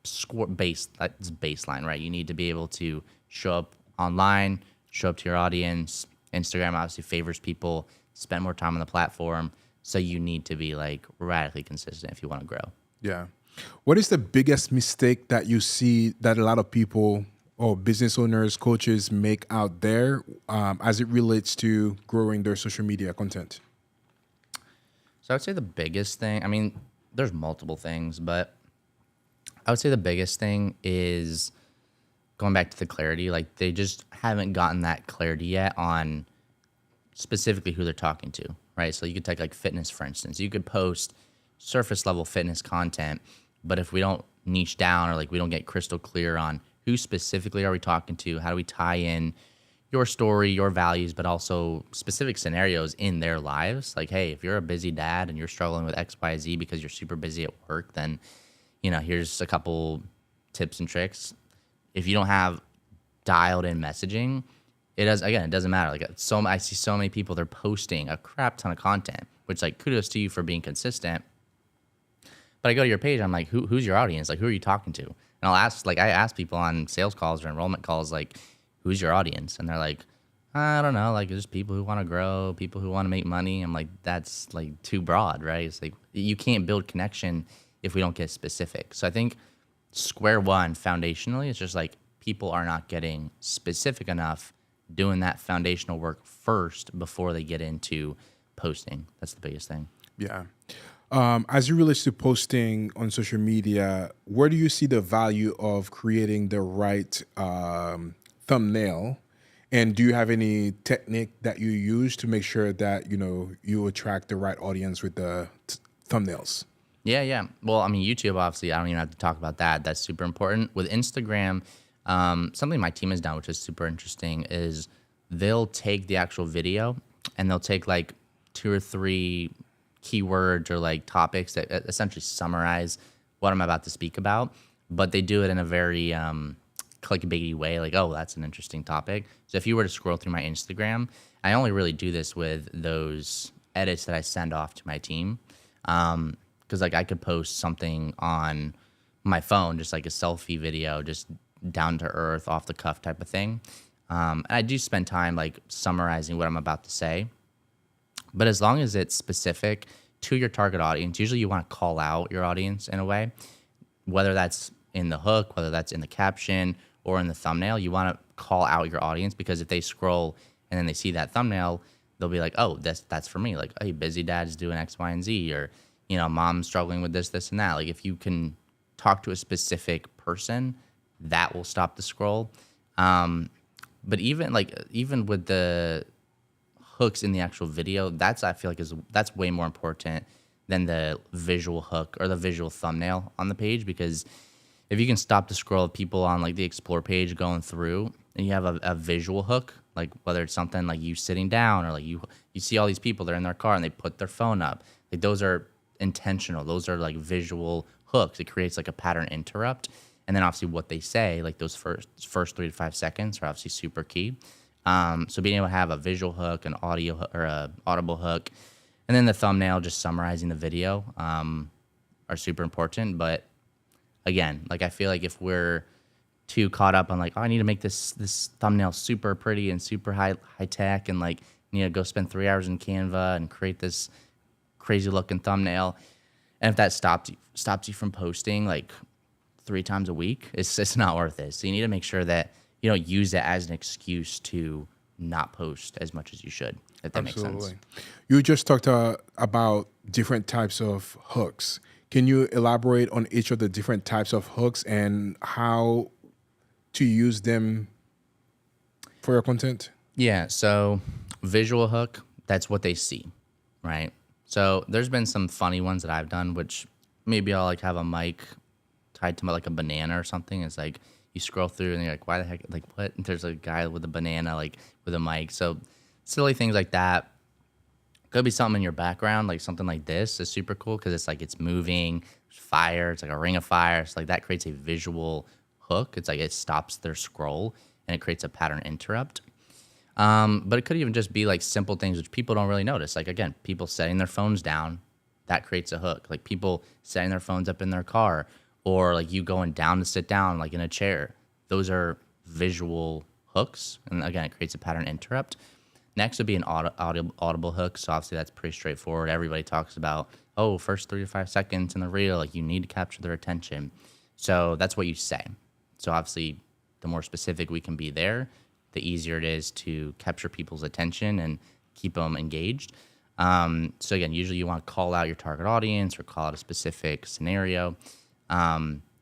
that's baseline, right? You need to be able to show up online, show up to your audience. Instagram obviously favors people, spend more time on the platform. So you need to be like radically consistent if you want to grow. Yeah. What is the biggest mistake that you see that a lot of people or business owners, coaches make out there as it relates to growing their social media content? So I would say the biggest thing, I mean, there's multiple things, but I would say the biggest thing is going back to the clarity. Like they just haven't gotten that clarity yet on specifically who they're talking to, right? So you could take like fitness, for instance. You could post surface level fitness content, but if we don't niche down or like we don't get crystal clear on who specifically are we talking to, how do we tie in your story, your values, but also specific scenarios in their lives. Like, hey, if you're a busy dad and you're struggling with X, Y, Z because you're super busy at work, then, here's a couple tips and tricks. If you don't have dialed in messaging, it doesn't matter. Like I see so many people, they're posting a crap ton of content, which like kudos to you for being consistent. But I go to your page, I'm like, who's your audience? Like, who are you talking to? And I ask people on sales calls or enrollment calls, like, who's your audience? And they're like, I don't know, like, there's people who want to grow, people who want to make money. I'm like, that's like too broad, right? It's like, you can't build connection if we don't get specific. So I think square one, foundationally, it's just like people are not getting specific enough, doing that foundational work first before they get into posting. That's the biggest thing. Yeah. As it relates to posting on social media, where do you see the value of creating the right thumbnail? And do you have any technique that you use to make sure that, you attract the right audience with the thumbnails? Yeah, yeah. Well, I mean, YouTube, obviously, I don't even have to talk about that. That's super important. With Instagram, something my team has done, which is super interesting, is they'll take the actual video and they'll take like two or three keywords or like topics that essentially summarize what I'm about to speak about, but they do it in a very clickbaity way, like, oh, that's an interesting topic. So if you were to scroll through my Instagram, I only really do this with those edits that I send off to my team. Because like I could post something on my phone, just like a selfie video, just down to earth, off the cuff type of thing. And I do spend time like summarizing what I'm about to say. But as long as it's specific to your target audience, usually you want to call out your audience in a way, whether that's in the hook, whether that's in the caption or in the thumbnail, you want to call out your audience, because if they scroll and then they see that thumbnail, they'll be like, oh, that's for me. Like, hey, busy dad is doing X, Y, and Z, or, you know, mom's struggling with this, this, and that. Like, if you can talk to a specific person, that will stop the scroll. But even with the hooks in the actual video, I feel like that's way more important than the visual hook or the visual thumbnail on the page, because if you can stop the scroll of people on like the explore page going through and you have a visual hook, like whether it's something like you sitting down or like you see all these people, they're in their car and they put their phone up, like those are intentional, those are like visual hooks. It creates like a pattern interrupt. And then obviously what they say, like those first 3 to 5 seconds are obviously super key. So being able to have a visual hook, an audio or a audible hook, and then the thumbnail just summarizing the video are super important. But again, like I feel like if we're too caught up on like, oh, I need to make this thumbnail super pretty and super high tech, and like need to go spend 3 hours in Canva and create this crazy looking thumbnail, and if that stops you from posting like 3 times a week, it's not worth it. So you need to make sure that you don't use it as an excuse to not post as much as you should, if that makes sense. You just talked about different types of hooks. Can you elaborate on each of the different types of hooks and how to use them for your content? Yeah, so visual hook, that's what they see, right? So there's been some funny ones that I've done, which maybe I'll like have a mic tied to like a banana or something. It's like you scroll through and you're like, why the heck, like what? And there's a guy with a banana, like with a mic. So silly things like that. Could be something in your background, like something like this is super cool because it's like it's moving, there's fire, it's like a ring of fire. So like that creates a visual hook. It's like it stops their scroll and it creates a pattern interrupt. But it could even just be like simple things which people don't really notice. Like again, people setting their phones down, that creates a hook. Like people setting their phones up in their car, or like you going down to sit down like in a chair. Those are visual hooks. And again, it creates a pattern interrupt. Next would be an audible hook. So obviously that's pretty straightforward. Everybody talks about, oh, first 3 to 5 seconds in the reel, like you need to capture their attention. So that's what you say. So obviously the more specific we can be there, the easier it is to capture people's attention and keep them engaged. So again, usually you want to call out your target audience or call out a specific scenario.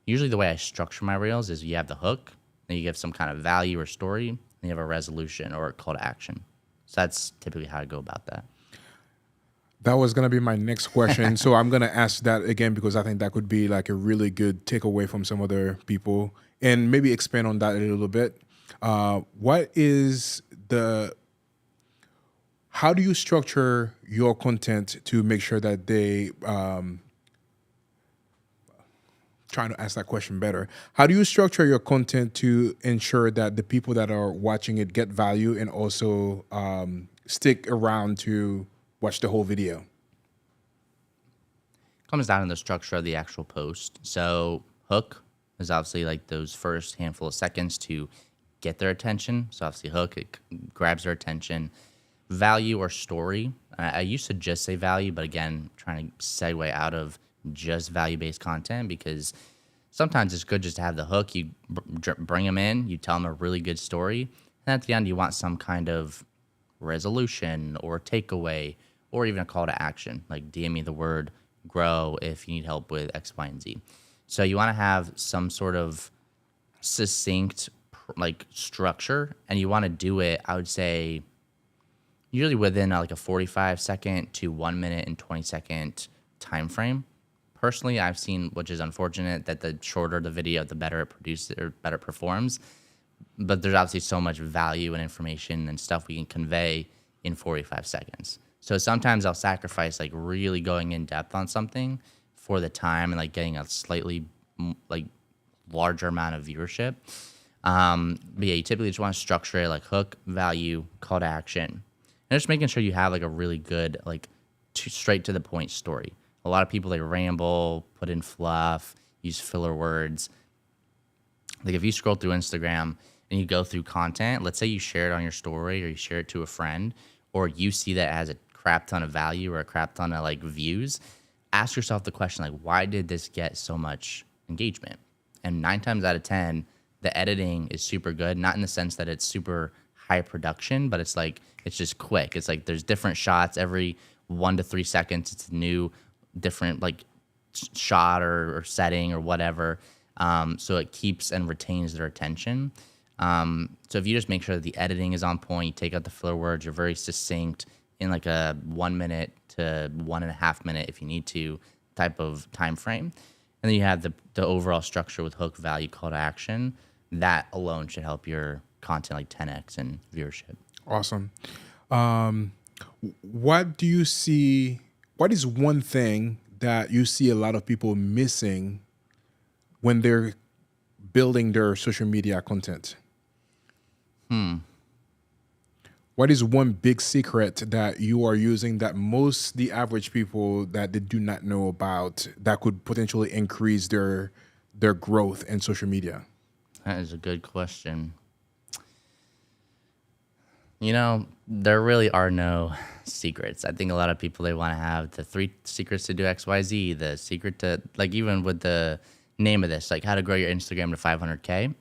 Usually the way I structure my reels is you have the hook, then you give some kind of value or story, and you have a resolution or a call to action. So that's typically how I go about that. That was going to be my next question. So I'm going to ask that again because I think that could be like a really good takeaway from some other people, and maybe expand on that a little bit. How do you structure your content to make sure that they, trying to ask that question better. How do you structure your content to ensure that the people that are watching it get value and also stick around to watch the whole video? Comes down to the structure of the actual post. So hook is obviously like those first handful of seconds to get their attention. So obviously hook, it grabs their attention. Value or story. I used to just say value, but again, trying to segue out of just value-based content, because sometimes it's good just to have the hook. You bring them in, you tell them a really good story, and at the end you want some kind of resolution or takeaway or even a call to action, like DM me the word grow if you need help with X, Y, and Z. So you want to have some sort of succinct like structure, and you want to do it, I would say, usually within like a 45 second to 1 minute and 20 second time frame personally, I've seen, which is unfortunate, that the shorter the video, the better it produces or better it performs. But there's obviously so much value and information and stuff we can convey in 45 seconds. So sometimes I'll sacrifice like really going in depth on something for the time and like getting a slightly like larger amount of viewership. But yeah, you typically just want to structure it like hook, value, call to action, and just making sure you have like a really good like straight to the point story. A lot of people, they ramble, put in fluff, use filler words. Like if you scroll through Instagram and you go through content, let's say you share it on your story or you share it to a friend, or you see that it has a crap ton of value or a crap ton of like views, ask yourself the question, like, why did this get so much engagement? And 9 times out of 10, the editing is super good, not in the sense that it's super high production, but it's like, it's just quick. It's like there's different shots every 1 to 3 seconds. It's a new different like shot or setting or whatever. So it keeps and retains their attention. So if you just make sure that the editing is on point, you take out the filler words, you're very succinct in like a 1 minute to 1.5 minute, if you need to, type of time frame. And then you have the overall structure with hook, value, call to action. That alone should help your content like 10x in viewership. Awesome. What do you see? What is one thing that you see a lot of people missing when they're building their social media content? What is one big secret that you are using that the average people that they do not know about that could potentially increase their growth in social media? That is a good question. You know, there really are no secrets. I think a lot of people, they want to have the 3 secrets to do XYZ, the secret to, like, even with the name of this, like how to grow your Instagram to 500K.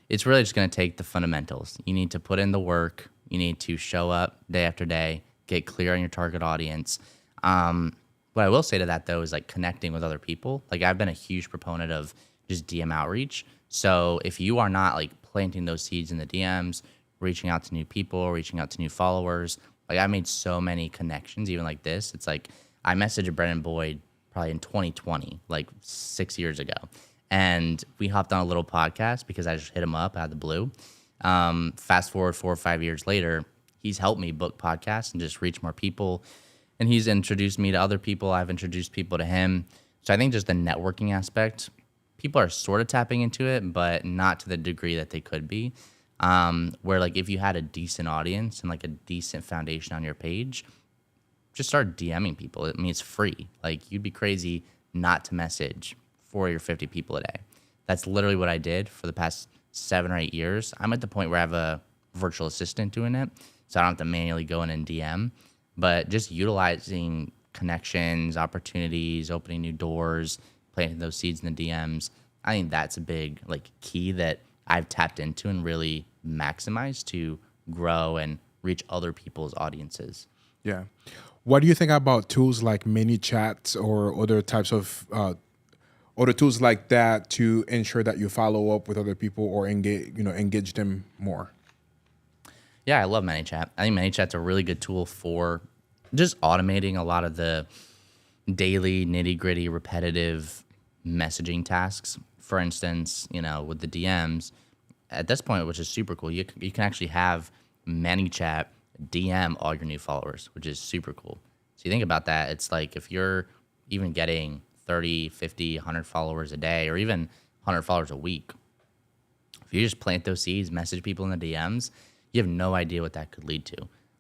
It's really just going to take the fundamentals. You need to put in the work. You need to show up day after day, get clear on your target audience. What I will say to that, though, is like connecting with other people. Like I've been a huge proponent of just DM outreach. So if you are not like planting those seeds in the DMs, reaching out to new people, reaching out to new followers, like I made so many connections, even like this. It's like I messaged Brennan Boyd probably in 2020, like 6 years ago. And we hopped on a little podcast because I just hit him up out of the blue. Fast forward 4 or 5 years later, he's helped me book podcasts and just reach more people. And he's introduced me to other people. I've introduced people to him. So I think just the networking aspect, people are sort of tapping into it, but not to the degree that they could be. Where like if you had a decent audience and like a decent foundation on your page, just start DMing people. I mean, it's free. Like you'd be crazy not to message 40 or 50 people a day. That's literally what I did for the past 7 or 8 years. I'm at the point where I have a virtual assistant doing it, so I don't have to manually go in and DM, but just utilizing connections, opportunities, opening new doors, planting those seeds in the DMs. I think that's a big like key that I've tapped into and really maximized to grow and reach other people's audiences. Yeah. What do you think about tools like ManyChat or other types of other tools like that to ensure that you follow up with other people or engage them more? Yeah, I love ManyChat. I think ManyChat's a really good tool for just automating a lot of the daily nitty-gritty repetitive messaging tasks. For instance, with the DMs, at this point, which is super cool, you can actually have ManyChat DM all your new followers, which is super cool. So you think about that, it's like if you're even getting 30, 50, 100 followers a day, or even 100 followers a week, if you just plant those seeds, message people in the DMs, you have no idea what that could lead to.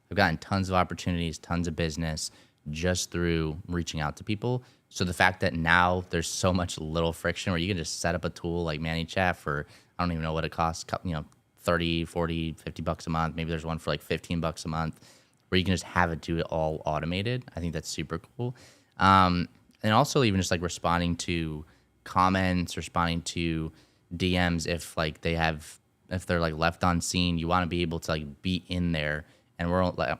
I've gotten tons of opportunities, tons of business just through reaching out to people. So the fact that now there's so much little friction where you can just set up a tool like ManyChat for, I don't even know what it costs, 30, 40, $50 a month. Maybe there's one for like $15 a month where you can just have it do it all automated. I think that's super cool. And also even just like responding to comments, responding to DMs if they're like left on scene, you want to be able to like be in there. And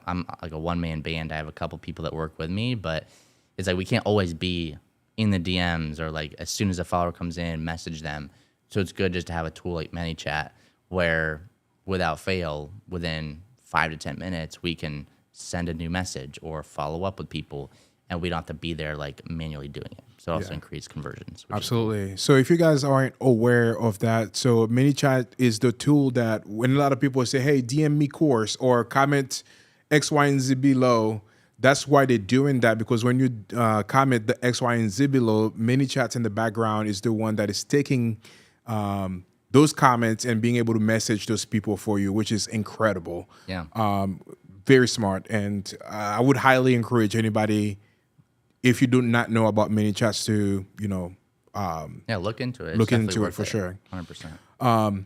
I'm like a one-man band. I have a couple people that work with me, but it's like we can't always be in the DMs or like as soon as a follower comes in, message them. So it's good just to have a tool like ManyChat where without fail, within 5 to 10 minutes, we can send a new message or follow up with people and we don't have to be there like manually doing it. So it also Yeah. increases conversions. Which Absolutely. So if you guys aren't aware of that, so ManyChat is the tool that when a lot of people say, hey, DM me course or comment X, Y, and Z below, that's why they're doing that, because when you comment the X, Y, and Z below, ManyChat in the background is the one that is taking those comments and being able to message those people for you, which is incredible. Yeah. Very smart. And I would highly encourage anybody, if you do not know about ManyChats, to, Yeah, look into it. It's look definitely into it worth for sure. 100%.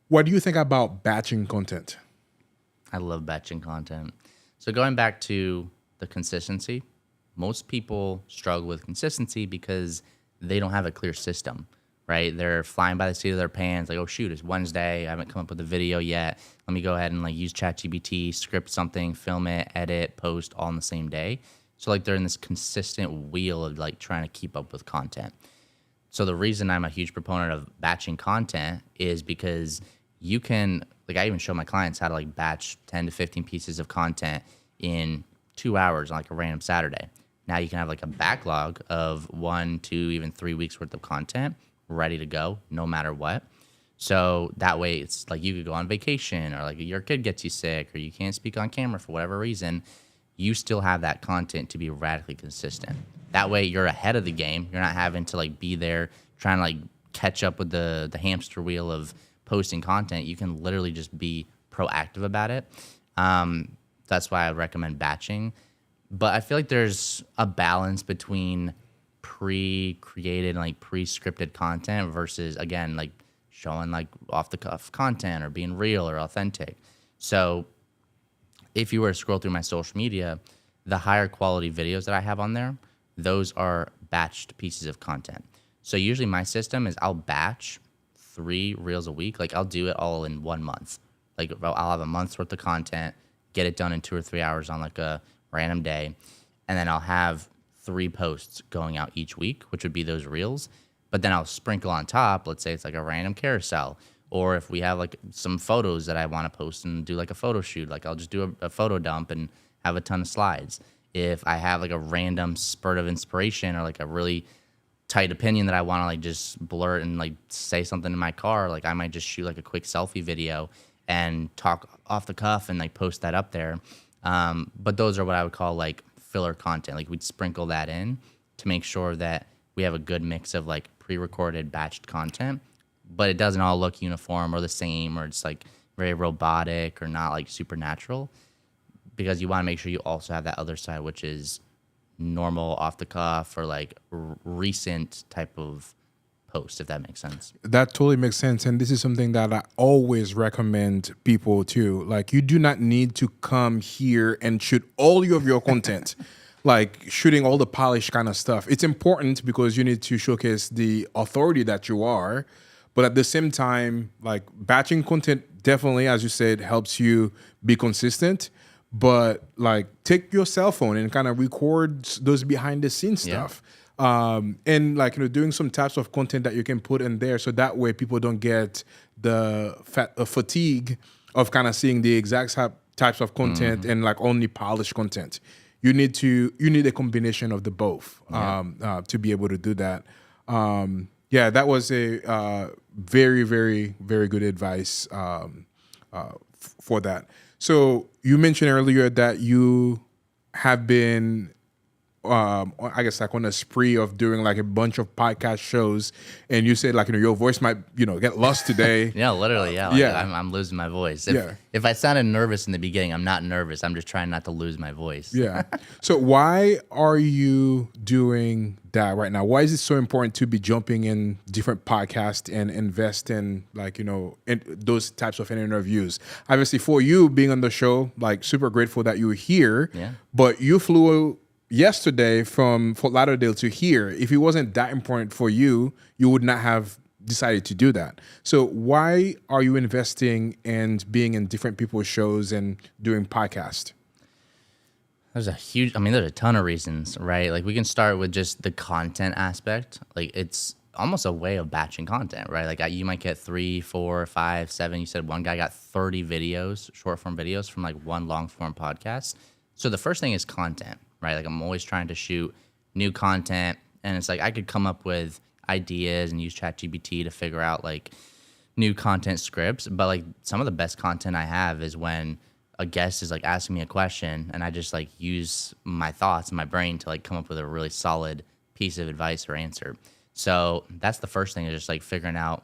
What do you think about batching content? I love batching content. So going back to the consistency, most people struggle with consistency because they don't have a clear system, right? They're flying by the seat of their pants, like, oh shoot, it's Wednesday, I haven't come up with a video yet. Let me go ahead and like use ChatGPT, script something, film it, edit, post all in the same day. So like they're in this consistent wheel of like trying to keep up with content. So the reason I'm a huge proponent of batching content is because you can, like I even show my clients how to like batch 10 to 15 pieces of content in 2 hours on like a random Saturday. Now you can have like a backlog of 1, 2, even 3 weeks worth of content ready to go no matter what. So that way it's like you could go on vacation, or like your kid gets you sick, or you can't speak on camera for whatever reason. You still have that content to be radically consistent. That way you're ahead of the game. You're not having to like be there trying to like catch up with the hamster wheel of posting content. You can literally just be proactive about it. That's why I would recommend batching. But I feel like there's a balance between pre-created and like pre-scripted content versus, again, like showing like off the cuff content or being real or authentic. So if you were to scroll through my social media, the higher quality videos that I have on there, those are batched pieces of content. So usually my system is I'll batch 3 reels a week. Like I'll do it all in 1 month. Like I'll have a month's worth of content, get it done in 2 or 3 hours on like a random day. And then I'll have 3 posts going out each week, which would be those reels. But then I'll sprinkle on top, let's say it's like a random carousel. Or if we have like some photos that I want to post and do like a photo shoot, like I'll just do a photo dump and have a ton of slides. If I have like a random spurt of inspiration or like a really tight opinion that I want to like just blurt and like say something in my car, like I might just shoot like a quick selfie video and talk off the cuff and like post that up there. But those are what I would call like filler content. Like we'd sprinkle that in to make sure that we have a good mix of like pre-recorded batched content, but it doesn't all look uniform or the same, or it's like very robotic or not like supernatural, because you want to make sure you also have that other side, which is normal off the cuff or like recent type of post, if that makes sense. That totally makes sense. And this is something that I always recommend people to. Like, you do not need to come here and shoot all of your content, like shooting all the polished kind of stuff. It's important because you need to showcase the authority that you are. But at the same time, like batching content definitely, as you said, helps you be consistent. But like take your cell phone and kind of record those behind the scenes stuff. And like, doing some types of content that you can put in there, so that way people don't get the fatigue of kind of seeing the exact types of content and like only polished content. You need a combination of the both to be able to do that. Yeah, that was a very, very, very good advice for that. So you mentioned earlier that you have been, I guess, like on a spree of doing like a bunch of podcast shows, and you said like, your voice might, get lost today. Yeah, literally. Yeah. Like, Yeah. I'm losing my voice. Yeah. If I sounded nervous in the beginning, I'm not nervous. I'm just trying not to lose my voice. Yeah. So why are you doing that right now? Why is it so important to be jumping in different podcasts and invest in like, in those types of interviews? Obviously for you being on the show, like super grateful that you were here, Yeah. but you flew yesterday from Fort Lauderdale to here. If it wasn't that important for you, you would not have decided to do that. So why are you investing and being in different people's shows and doing podcasts? There's a ton of reasons, right? Like we can start with just the content aspect. Like it's almost a way of batching content, right? Like you might get 3, 4, 5, 7. You said one guy got 30 videos, short form videos from like one long form podcast. So the first thing is content, right? Like I'm always trying to shoot new content And it's like I could come up with ideas and use ChatGPT to figure out like new content scripts, but like some of the best content I have is when a guest is like asking me a question and I just like use my thoughts and my brain to like come up with a really solid piece of advice or answer. So that's the first thing, is just like figuring out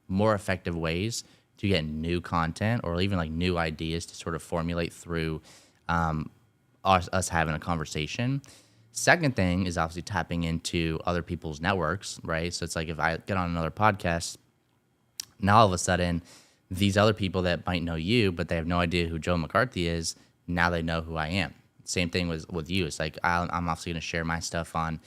more effective ways to get new content or even like new ideas to sort of formulate through us having a conversation. Second thing is obviously tapping into other people's networks, right? So it's like if I get on another podcast, now all of a sudden, these other people that might know you, but they have no idea who Joe McCarthy is, now they know who I am. Same thing with you. It's like I'm obviously going to share my stuff on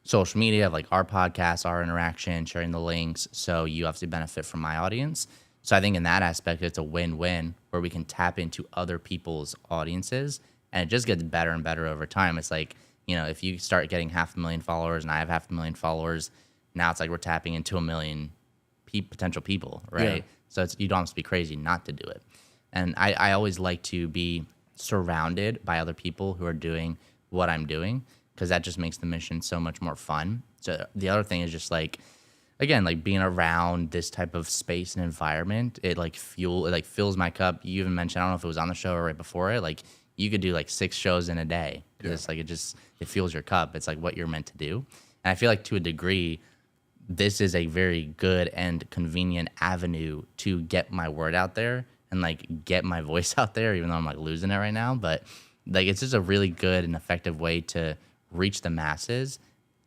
social media, like our podcast, our interaction, sharing the links. So you obviously benefit from my audience. So I think in that aspect, it's a win-win where we can tap into other people's audiences, and it just gets better and better over time. It's like, you know, if you start getting 500,000 followers and I have 500,000 followers, now it's like we're tapping into 1 million potential people, right? Yeah. So you don't have to be crazy not to do it. And I always like to be surrounded by other people who are doing what I'm doing, because that just makes the mission so much more fun. So the other thing is just like, again, like being around this type of space and environment, it fills my cup. You even mentioned, I don't know if it was on the show or right before it, like you could do like 6 shows in a day. Yeah. It's like it fills your cup. It's like what you're meant to do. And I feel like to a degree, this is a very good and convenient avenue to get my word out there and like get my voice out there, even though I'm like losing it right now. But like it's just a really good and effective way to reach the masses,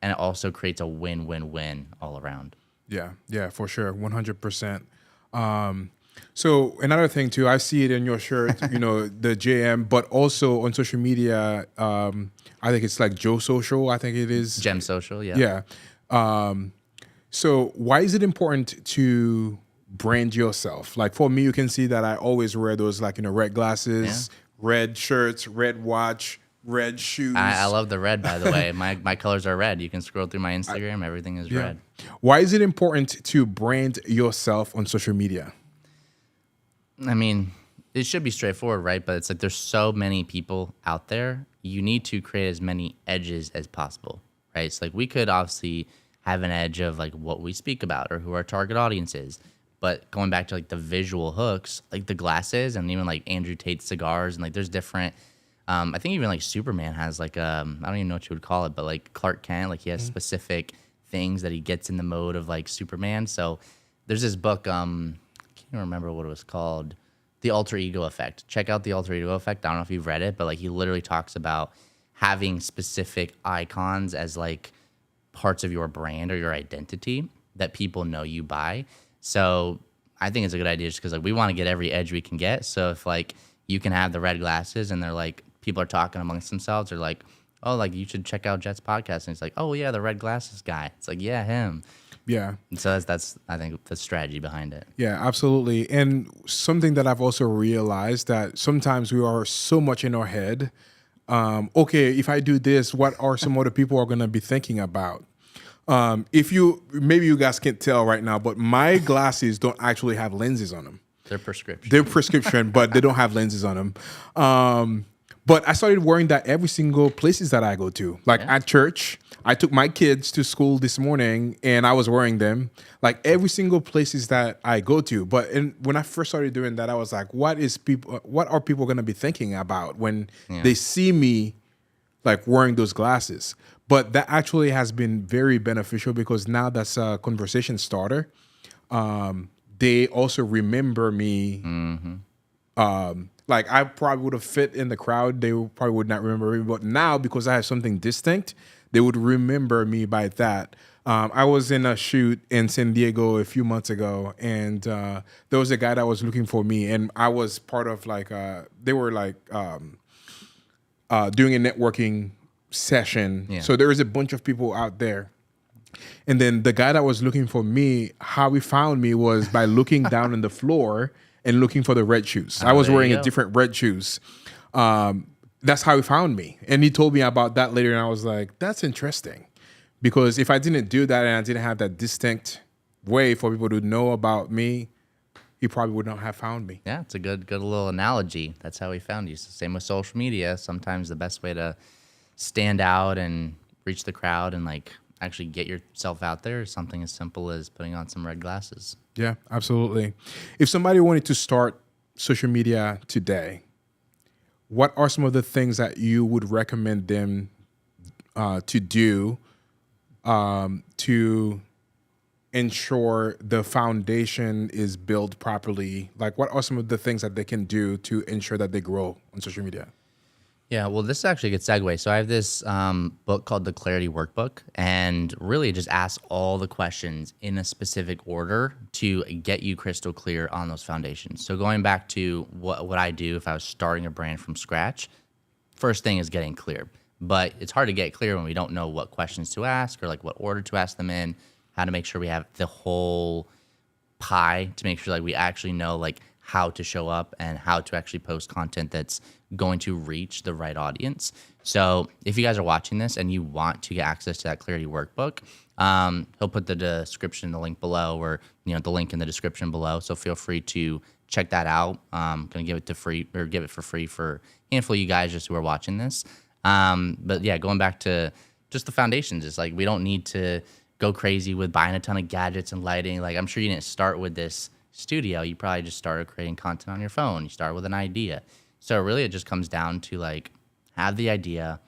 and it also creates a win-win-win all around. Yeah, for sure, 100%. So another thing too, I see it in your shirt, you know, the JM, but also on social media. I think it's like Joe Social. I think it is Gem Social. Yeah. Yeah. So why is it important to brand yourself? Like for me, you can see that I always wear those like, you know, red glasses, red shirts, red watch, red shoes. I love the red, by the way. My colors are red. You can scroll through my Instagram. Everything is red. Why is it important to brand yourself on social media? I mean, it should be straightforward, right? But it's like there's so many people out there. You need to create as many edges as possible, right? So like we could obviously have an edge of like what we speak about or who our target audience is. But going back to like the visual hooks, like the glasses and even like Andrew Tate cigars, and like there's different, I think even like Superman has like, I don't even know what you would call it, but like Clark Kent, like he has specific things that he gets in the mode of like Superman. So there's this book, I can't even remember what it was called, The Alter Ego Effect. Check out The Alter Ego Effect. I don't know if you've read it, but like he literally talks about having specific icons as like parts of your brand or your identity that people know you by. So I think it's a good idea just because like we want to get every edge we can get. So if like you can have the red glasses and they're like people are talking amongst themselves, they're like, oh, like you should check out Jet's podcast, and it's like, oh yeah, the red glasses guy. It's like, yeah, him. Yeah. And so that's I think the strategy behind it. Yeah, absolutely. And something that I've also realized that sometimes we are so much in our head. Okay, if I do this, what are some other people are going to be thinking about? If you, maybe you guys can't tell right now, but my glasses don't actually have lenses on them. They're prescription. They're prescription, but they don't have lenses on them. But I started wearing that every single places that I go to. Like at church, I took my kids to school this morning and I was wearing them like every single places that I go to. But when I first started doing that, I was like, what are people going to be thinking about when they see me like wearing those glasses? But that actually has been very beneficial because now that's a conversation starter. They also remember me. Like I probably would have fit in the crowd. They probably would not remember me. But now, because I have something distinct, they would remember me by that. I was in a shoot in San Diego a few months ago, and there was a guy that was looking for me, and I was part of like they were like doing a networking session. Yeah. So there was a bunch of people out there. And then the guy that was looking for me, how he found me was by looking down on the floor and looking for the red shoes. I was wearing a different red shoes. That's how he found me. And he told me about that later, and I was like, that's interesting. Because if I didn't do that and I didn't have that distinct way for people to know about me, he probably would not have found me. Yeah, it's a good little analogy. That's how he found you. So same with social media. Sometimes the best way to stand out and reach the crowd and like actually get yourself out there is something as simple as putting on some red glasses. Yeah, absolutely. If somebody wanted to start social media today, what are some of the things that you would recommend them to do to ensure the foundation is built properly? Like, what are some of the things that they can do to ensure that they grow on social media? Yeah, well, this is actually a good segue. So I have this book called the Clarity Workbook, and really just asks all the questions in a specific order to get you crystal clear on those foundations. So going back to what I do if I was starting a brand from scratch, first thing is getting clear. But it's hard to get clear when we don't know what questions to ask or like what order to ask them in, how to make sure we have the whole pie to make sure like we actually know like how to show up and how to actually post content that's going to reach the right audience. So if you guys are watching this and you want to get access to that Clarity Workbook, he'll put the description, the link below, or the link in the description below. So feel free to check that out. Gonna give it for free for a handful of you guys just who are watching this. But yeah, going back to just the foundations, it's like we don't need to go crazy with buying a ton of gadgets and lighting. Like I'm sure you didn't start with this studio. You probably just started creating content on your phone. You start with an idea. So really it just comes down to like have the idea,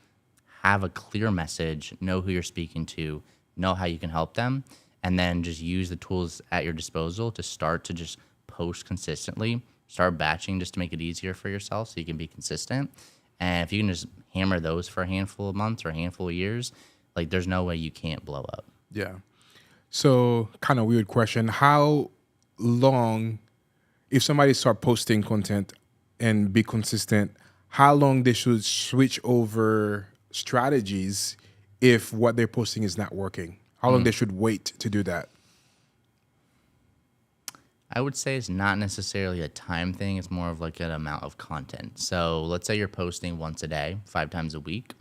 have a clear message, know who you're speaking to, know how you can help them, and then just use the tools at your disposal to start to just post consistently, start batching just to make it easier for yourself so you can be consistent. And if you can just hammer those for a handful of months or a handful of years, like there's no way you can't blow up. Yeah. So kind of weird question. How long, if somebody start posting content and be consistent, how long they should switch over strategies if what they're posting is not working? How long they should wait to do that? I would say it's not necessarily a time thing. It's more of like an amount of content. So let's say you're posting once a day, 5 times a week.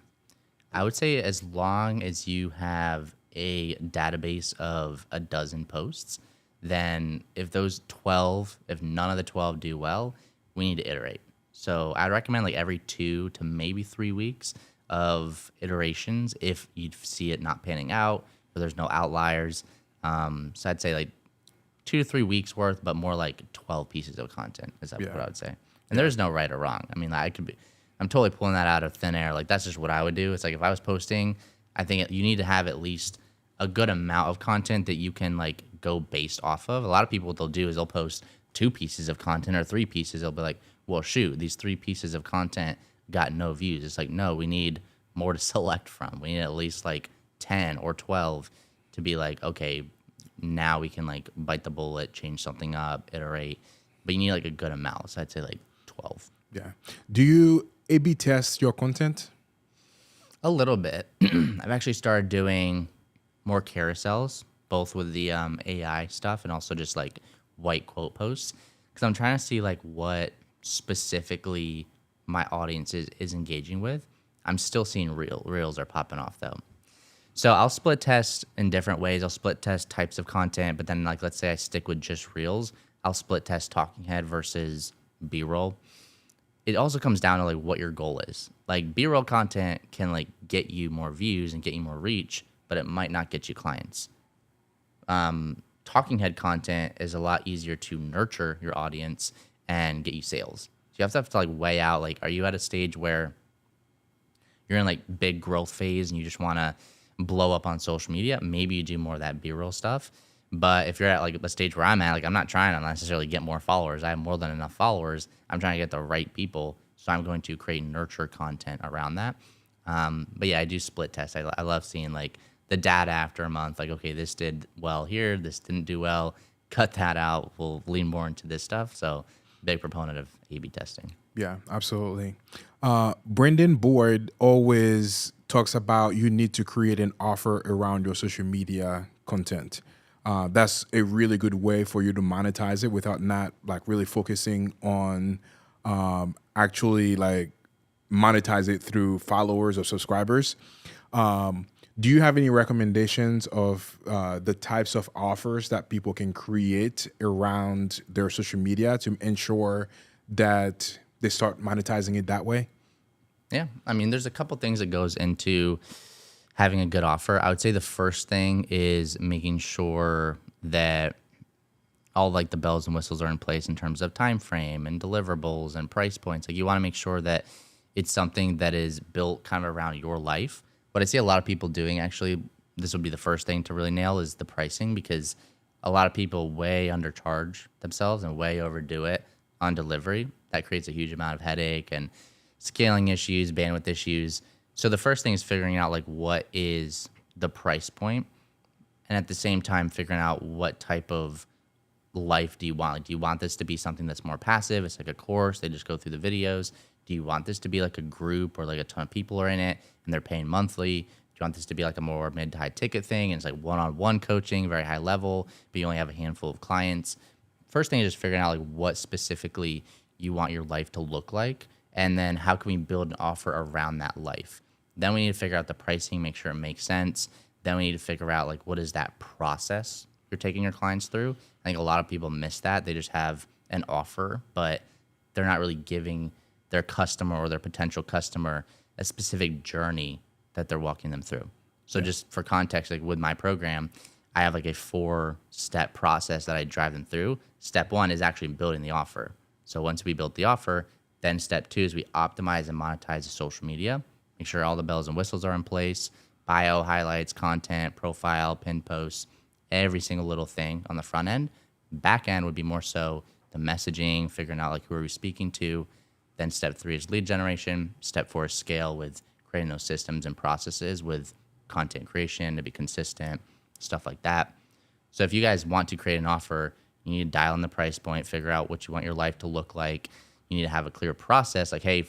I would say as long as you have a database of a dozen posts, then if none of the 12 do well, we need to iterate. So I'd recommend like every 2 to maybe 3 weeks of iterations if you see it not panning out or there's no outliers. So I'd say like 2 to 3 weeks worth, but more like 12 pieces of content is what I would say. And there's no right or wrong. I mean, I'm totally pulling that out of thin air. Like that's just what I would do. It's like if I was posting, I think you need to have at least a good amount of content that you can like go based off of. A lot of people, what they'll do is they'll post 2 pieces of content or 3 pieces. They'll be like, well, shoot, these 3 pieces of content got no views. It's like, no, we need more to select from. We need at least like 10 or 12 to be like, okay, now we can like bite the bullet, change something up, iterate. But you need like a good amount. So I'd say like 12. Yeah. Do you A/B test your content? A little bit. I've actually started doing more carousels, both with the AI stuff and also just like white quote posts, because I'm trying to see like what specifically my audience is engaging with. I'm still seeing reels are popping off though. So I'll split test in different ways. I'll split test types of content, but then like let's say I stick with just reels, I'll split test talking head versus B-roll. It also comes down to like what your goal is. Like B-roll content can like get you more views and get you more reach, but it might not get you clients. Talking head content is a lot easier to nurture your audience and get you sales. So you have to like weigh out, like, are you at a stage where you're in like big growth phase and you just want to blow up on social media? Maybe you do more of that B-roll stuff. But if you're at like the stage where I'm at, like I'm not trying to necessarily get more followers. I have more than enough followers. I'm trying to get the right people. So I'm going to create nurture content around that. But yeah, I do split test. I love seeing like the data after a month. Like, okay, this did well here. This didn't do well. Cut that out. We'll lean more into this stuff. So big proponent of A/B testing. Yeah, absolutely. Brendan Board always talks about you need to create an offer around your social media content. That's a really good way for you to monetize it without not like really focusing on actually like monetize it through followers or subscribers. Do you have any recommendations of the types of offers that people can create around their social media to ensure that they start monetizing it that way? Yeah, I mean, there's a couple things that goes into having a good offer, I would say the first thing is making sure that all like the bells and whistles are in place in terms of time frame and deliverables and price points. Like you want to make sure that it's something that is built kind of around your life. What I see a lot of people doing, actually, this would be the first thing to really nail, is the pricing, because a lot of people way undercharge themselves and way overdo it on delivery. That creates a huge amount of headache and scaling issues, bandwidth issues. So the first thing is figuring out like what is the price point, and at the same time figuring out what type of life do you want. Like, do you want this to be something that's more passive? It's like a course, they just go through the videos. Do you want this to be like a group or like a ton of people are in it and they're paying monthly? Do you want this to be like a more mid to high ticket thing and it's like one-on-one coaching, very high level, but you only have a handful of clients? First thing is just figuring out like what specifically you want your life to look like, and then how can we build an offer around that life. Then we need to figure out the pricing, make sure it makes sense. Then we need to figure out like what is that process you're taking your clients through. I think a lot of people miss that. They just have an offer, but they're not really giving their customer or their potential customer a specific journey that they're walking them through. So just for context, like with my program, I have like a 4-step process that I drive them through. Step 1 is actually building the offer. So once we build the offer, then step 2 is we optimize and monetize the social media, make sure all the bells and whistles are in place, bio, highlights, content, profile, pin posts, every single little thing on the front end. Back end would be more so the messaging, figuring out like who are we speaking to. Then step 3 is lead generation. Step 4 is scale, with creating those systems and processes with content creation to be consistent, stuff like that. So if you guys want to create an offer, you need to dial in the price point, figure out what you want your life to look like. You need to have a clear process. Like, hey,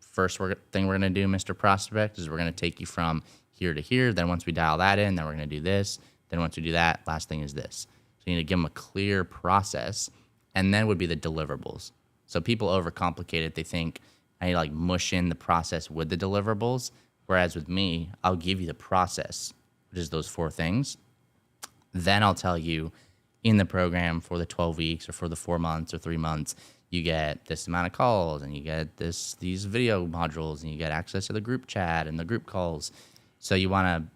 first thing we're going to do, Mr. Prospect, is we're going to take you from here to here. Then once we dial that in, then we're going to do this. Then once we do that, last thing is this. So you need to give them a clear process, and then would be the deliverables. So people overcomplicate it. They think I need to like mush in the process with the deliverables. Whereas with me, I'll give you the process, which is those 4 things. Then I'll tell you in the program for the 12 weeks or for the 4 months or 3 months, you get this amount of calls and you get these video modules and you get access to the group chat and the group calls. So you want to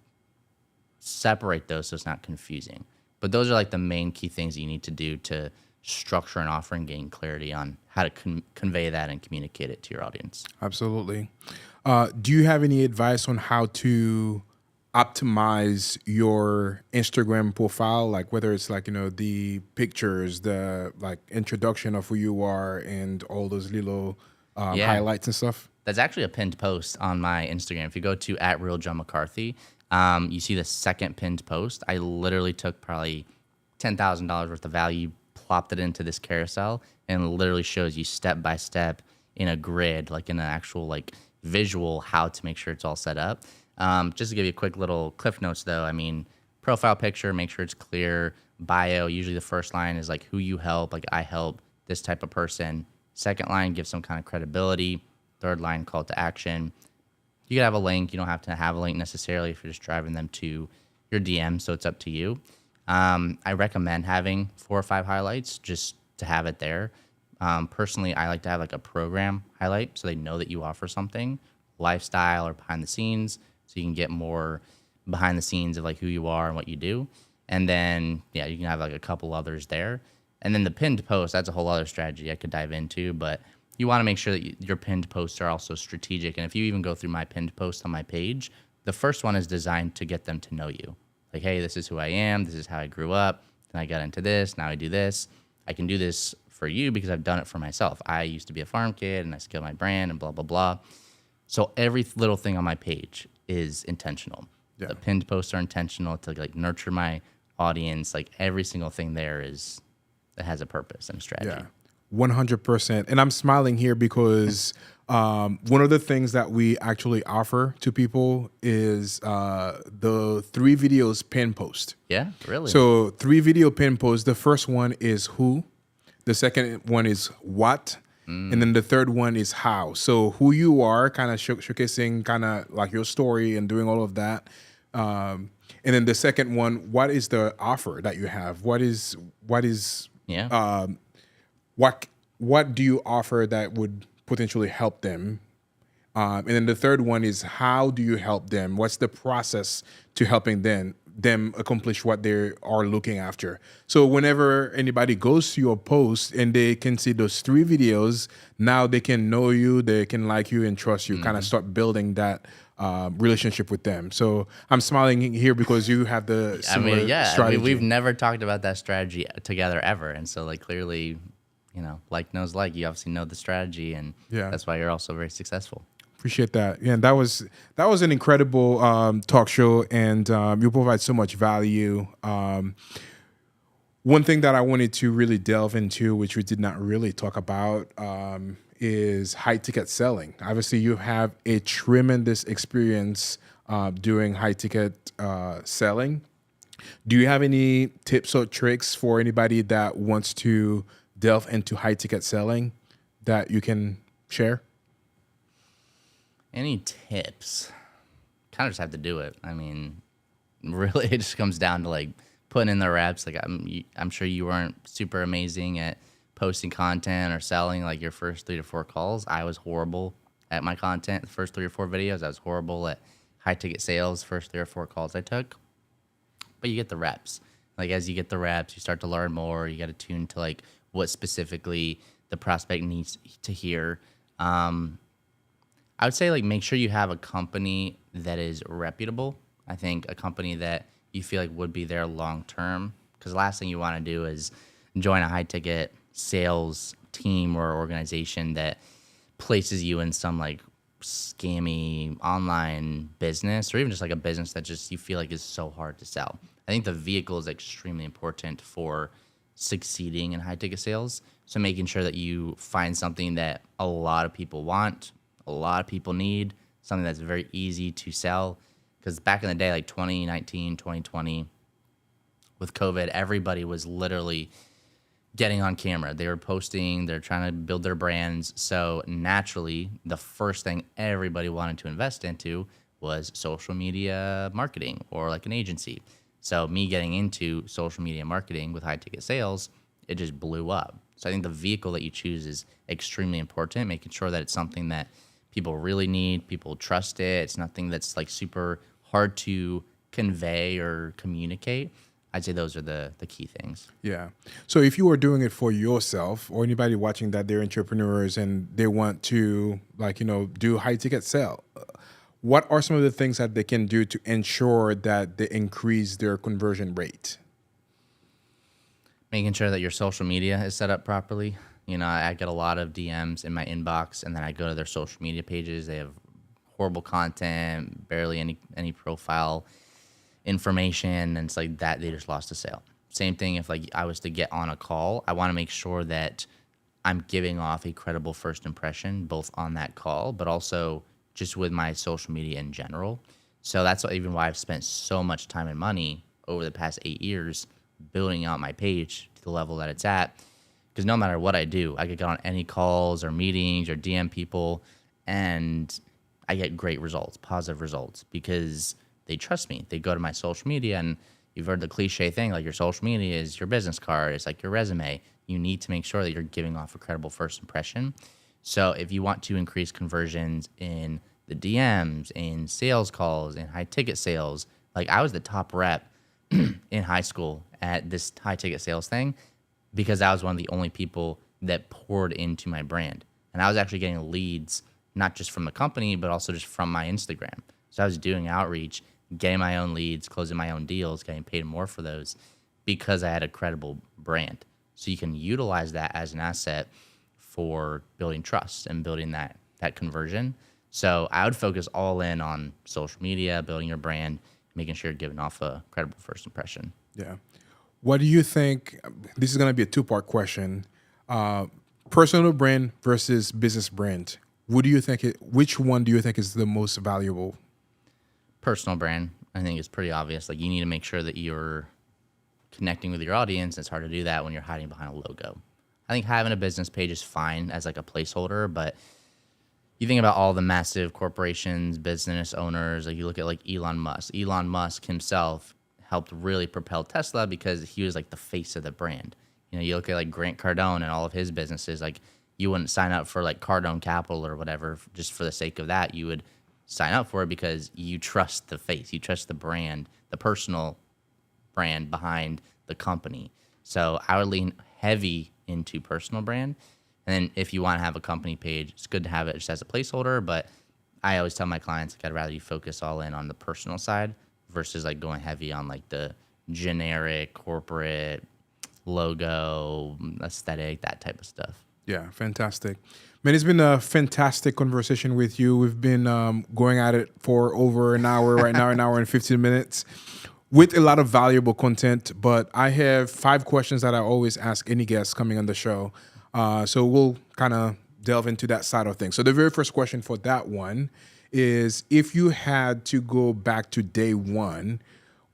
separate those so it's not confusing. But those are like the main key things that you need to do to structure an offer and gain clarity on how to convey that and communicate it to your audience. Absolutely. Do you have any advice on how to optimize your Instagram profile? Like whether it's like, the pictures, the like introduction of who you are and all those little highlights and stuff? That's actually a pinned post on my Instagram. If you go to @RealJoeMcCarthy, you see the second pinned post. I literally took probably $10,000 worth of value, plopped it into this carousel, and it literally shows you step by step in a grid, like in an actual like visual, how to make sure it's all set up. Just to give you a quick little cliff notes though, I mean, profile picture, make sure it's clear. Bio, usually the first line is like who you help, like I help this type of person. Second line, give some kind of credibility. Third line, call to action. You could have a link. You don't have to have a link necessarily if you're just driving them to your DM, so it's up to you. I recommend having 4 or 5 highlights just to have it there. Personally, I like to have like a program highlight so they know that you offer something, lifestyle or behind the scenes, so you can get more behind the scenes of like who you are and what you do. And then, yeah, you can have like a couple others there. And then the pinned post, that's a whole other strategy I could dive into, but you want to make sure that your pinned posts are also strategic. And if you even go through my pinned post on my page, the first one is designed to get them to know you. Like, hey, this is who I am. This is how I grew up. Then I got into this. Now I do this. I can do this for you because I've done it for myself. I used to be a farm kid and I scaled my brand and blah, blah, blah. So every little thing on my page is intentional. Yeah. The pinned posts are intentional to like nurture my audience. Like every single thing there it has a purpose and a strategy. Yeah. 100%. And I'm smiling here because one of the things that we actually offer to people is the 3 videos pin post. Yeah, really? So 3 video pin posts. The first one is who. The second one is what. And then the third one is how. So who you are, kind of showcasing kind of like your story and doing all of that. And then the second one, what is the offer that you have? What do you offer that would potentially help them And then the third one is, how do you help them? What's the process to helping them accomplish what they are looking after? So whenever anybody goes to your post and they can see those three videos, now they can know you, they can like you and trust you, kind of start building that relationship with them. So I'm smiling here because you have the similar strategy. We've never talked about that strategy together ever. And so like clearly, like knows like. You obviously know the strategy, and that's why you're also very successful. Appreciate that. Yeah, that was an incredible talk show, and you provide so much value. One thing that I wanted to really delve into, which we did not really talk about, is high ticket selling. Obviously, you have a tremendous experience doing high ticket selling. Do you have any tips or tricks for anybody that wants to delve into high ticket selling that you can share? Any tips? Kind of just have to do it. I mean, really, it just comes down to like putting in the reps. Like I'm sure you weren't super amazing at posting content or selling like your first 3 to 4 calls. I was horrible at my content. The first 3 or 4 videos, I was horrible at high ticket sales. First 3 or 4 calls I took, but you get the reps. Like as you get the reps, you start to learn more. You got to tune to like what specifically the prospect needs to hear. I would say like make sure you have a company that is reputable. I think a company that you feel like would be there long term, because the last thing you want to do is join a high ticket sales team or organization that places you in some like scammy online business, or even just like a business that just you feel like is so hard to sell. I think the vehicle is extremely important for succeeding in high ticket sales. So making sure that you find something that a lot of people want, a lot of people need, something that's very easy to sell. Because back in the day, like 2019, 2020, with COVID, everybody was literally getting on camera. They were posting, they're trying to build their brands. So naturally, the first thing everybody wanted to invest into was social media marketing or like an agency. So me getting into social media marketing with high ticket sales, it just blew up. So I think the vehicle that you choose is extremely important, making sure that it's something that people really need, people trust it. It's nothing that's like super hard to convey or communicate. I'd say those are the key things. Yeah. So if you were doing it for yourself, or anybody watching that they're entrepreneurs and they want to do high ticket sell, what are some of the things that they can do to ensure that they increase their conversion rate? Making sure that your social media is set up properly. I get a lot of DMs in my inbox, and then I go to their social media pages. They have horrible content, barely any profile information, and it's like that they just lost a sale. Same thing if like I was to get on a call, I want to make sure that I'm giving off a credible first impression, both on that call, but also just with my social media in general. So that's even why I've spent so much time and money over the past 8 years building out my page to the level that it's at. Because no matter what I do, I could get on any calls or meetings or DM people, and I get great results, positive results, because they trust me. They go to my social media, and you've heard the cliche thing, like your social media is your business card. It's like your resume. You need to make sure that you're giving off a credible first impression. So if you want to increase conversions in the DMs, in sales calls, in high ticket sales, like I was the top rep in high school at this high ticket sales thing, because I was one of the only people that poured into my brand. And I was actually getting leads, not just from the company, but also just from my Instagram. So I was doing outreach, getting my own leads, closing my own deals, getting paid more for those because I had a credible brand. So you can utilize that as an asset for building trust and building that conversion. So I would focus all in on social media, building your brand, making sure you're giving off a credible first impression. Yeah. What do you think? This is going to be a 2-part question. Personal brand versus business brand. Which one do you think is the most valuable? Personal brand, I think, is pretty obvious. Like you need to make sure that you're connecting with your audience. It's hard to do that when you're hiding behind a logo. I think having a business page is fine as like a placeholder, but you think about all the massive corporations, business owners, like you look at like Elon Musk. Elon Musk himself helped really propel Tesla because he was like the face of the brand. You look at like Grant Cardone and all of his businesses, like you wouldn't sign up for like Cardone Capital or whatever just for the sake of that. You would sign up for it because you trust the face, you trust the brand, the personal brand behind the company. So I would lean heavy into personal brand. And then if you want to have a company page, it's good to have it just as a placeholder. But I always tell my clients, like, I'd rather you focus all in on the personal side versus like going heavy on like the generic corporate logo, aesthetic, that type of stuff. Yeah, fantastic. Man, it's been a fantastic conversation with you. We've been going at it for over an hour right now, an hour and 15 minutes with a lot of valuable content. But I have 5 questions that I always ask any guest coming on the show. So we'll kind of delve into that side of things. So the very first question for that one is, if you had to go back to day one,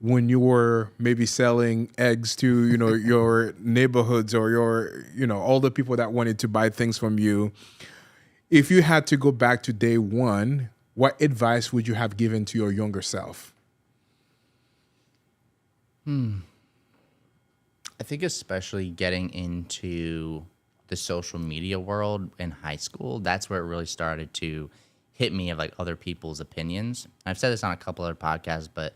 when you were maybe selling eggs to, your neighborhoods or your, all the people that wanted to buy things from you, if you had to go back to day one, what advice would you have given to your younger self? I think especially getting into the social media world in high school, that's where it really started to hit me of like other people's opinions. I've said this on a couple other podcasts, but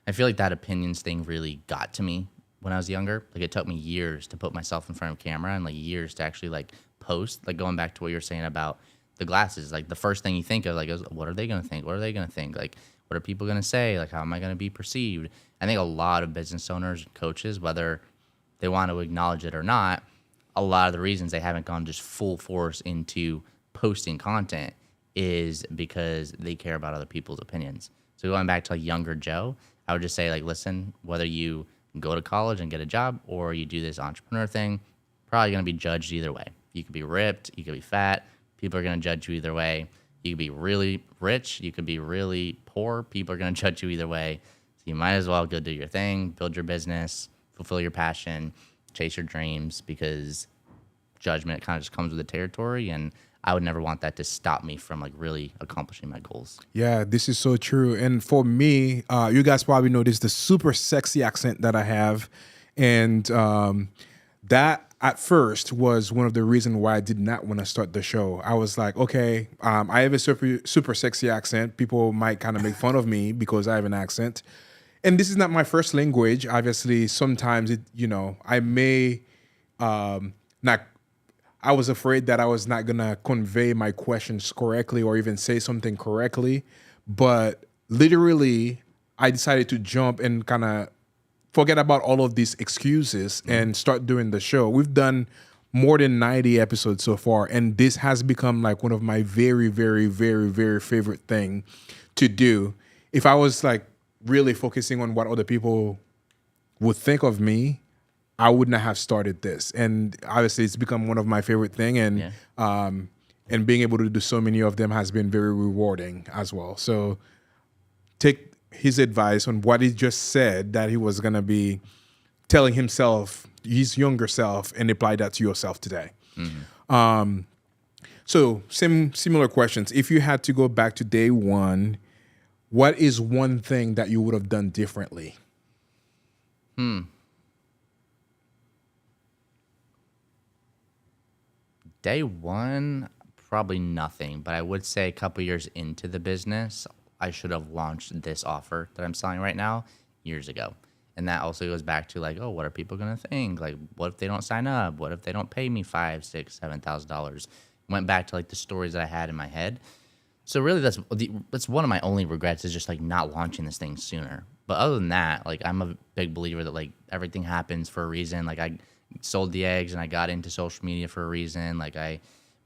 I feel like that opinions thing really got to me when I was younger. Like, it took me years to put myself in front of camera and like years to actually like post. Like, going back to what you're saying about the glasses, like the first thing you think of like is, what are they going to think? What are they going to think? Like, what are people going to say? Like, how am I going to be perceived? I think a lot of business owners and coaches, whether they want to acknowledge it or not, a lot of the reasons they haven't gone just full force into posting content is because they care about other people's opinions. So going back to like younger Joe, I would just say, like, listen, whether you go to college and get a job or you do this entrepreneur thing, probably going to be judged either way. You could be ripped, you could be fat, people are going to judge you either way. You could be really rich, you could be really poor, people are going to judge you either way. So you might as well go do your thing, build your business, fulfill your passion, chase your dreams, because judgment kind of just comes with the territory, and I would never want that to stop me from like really accomplishing my goals. Yeah, this is so true. And for me, you guys probably noticed the super sexy accent that I have. And that at first was one of the reasons why I did not want to start the show. I was like, okay, I have a super sexy accent. People might kind of make fun of me because I have an accent. And this is not my first language. Obviously, sometimes I may not. I was afraid that I was not going to convey my questions correctly or even say something correctly. But literally, I decided to jump and kind of forget about all of these excuses and start doing the show. We've done more than 90 episodes so far, and this has become like one of my very, very, very, very favorite thing to do. If I was like really focusing on what other people would think of me, I would not have started this. And obviously it's become one of my favorite thing, and and being able to do so many of them has been very rewarding as well. So take his advice on what he just said, that he was going to be telling himself, his younger self, and apply that to yourself today. So similar questions. If you had to go back to day one, what is one thing that you would have done differently? Day one, probably nothing, but I would say a couple years into the business, I should have launched this offer that I'm selling right now years ago. And that also goes back to like, oh, what are people gonna think? Like, what if they don't sign up? What if they don't pay me $5,000, $6,000, $7,000? Went back to like the stories that I had in my head. So really, that's one of my only regrets, is just like not launching this thing sooner. But other than that, like, I'm a big believer that like everything happens for a reason. Like, I sold the eggs and I got into social media for a reason. Like, I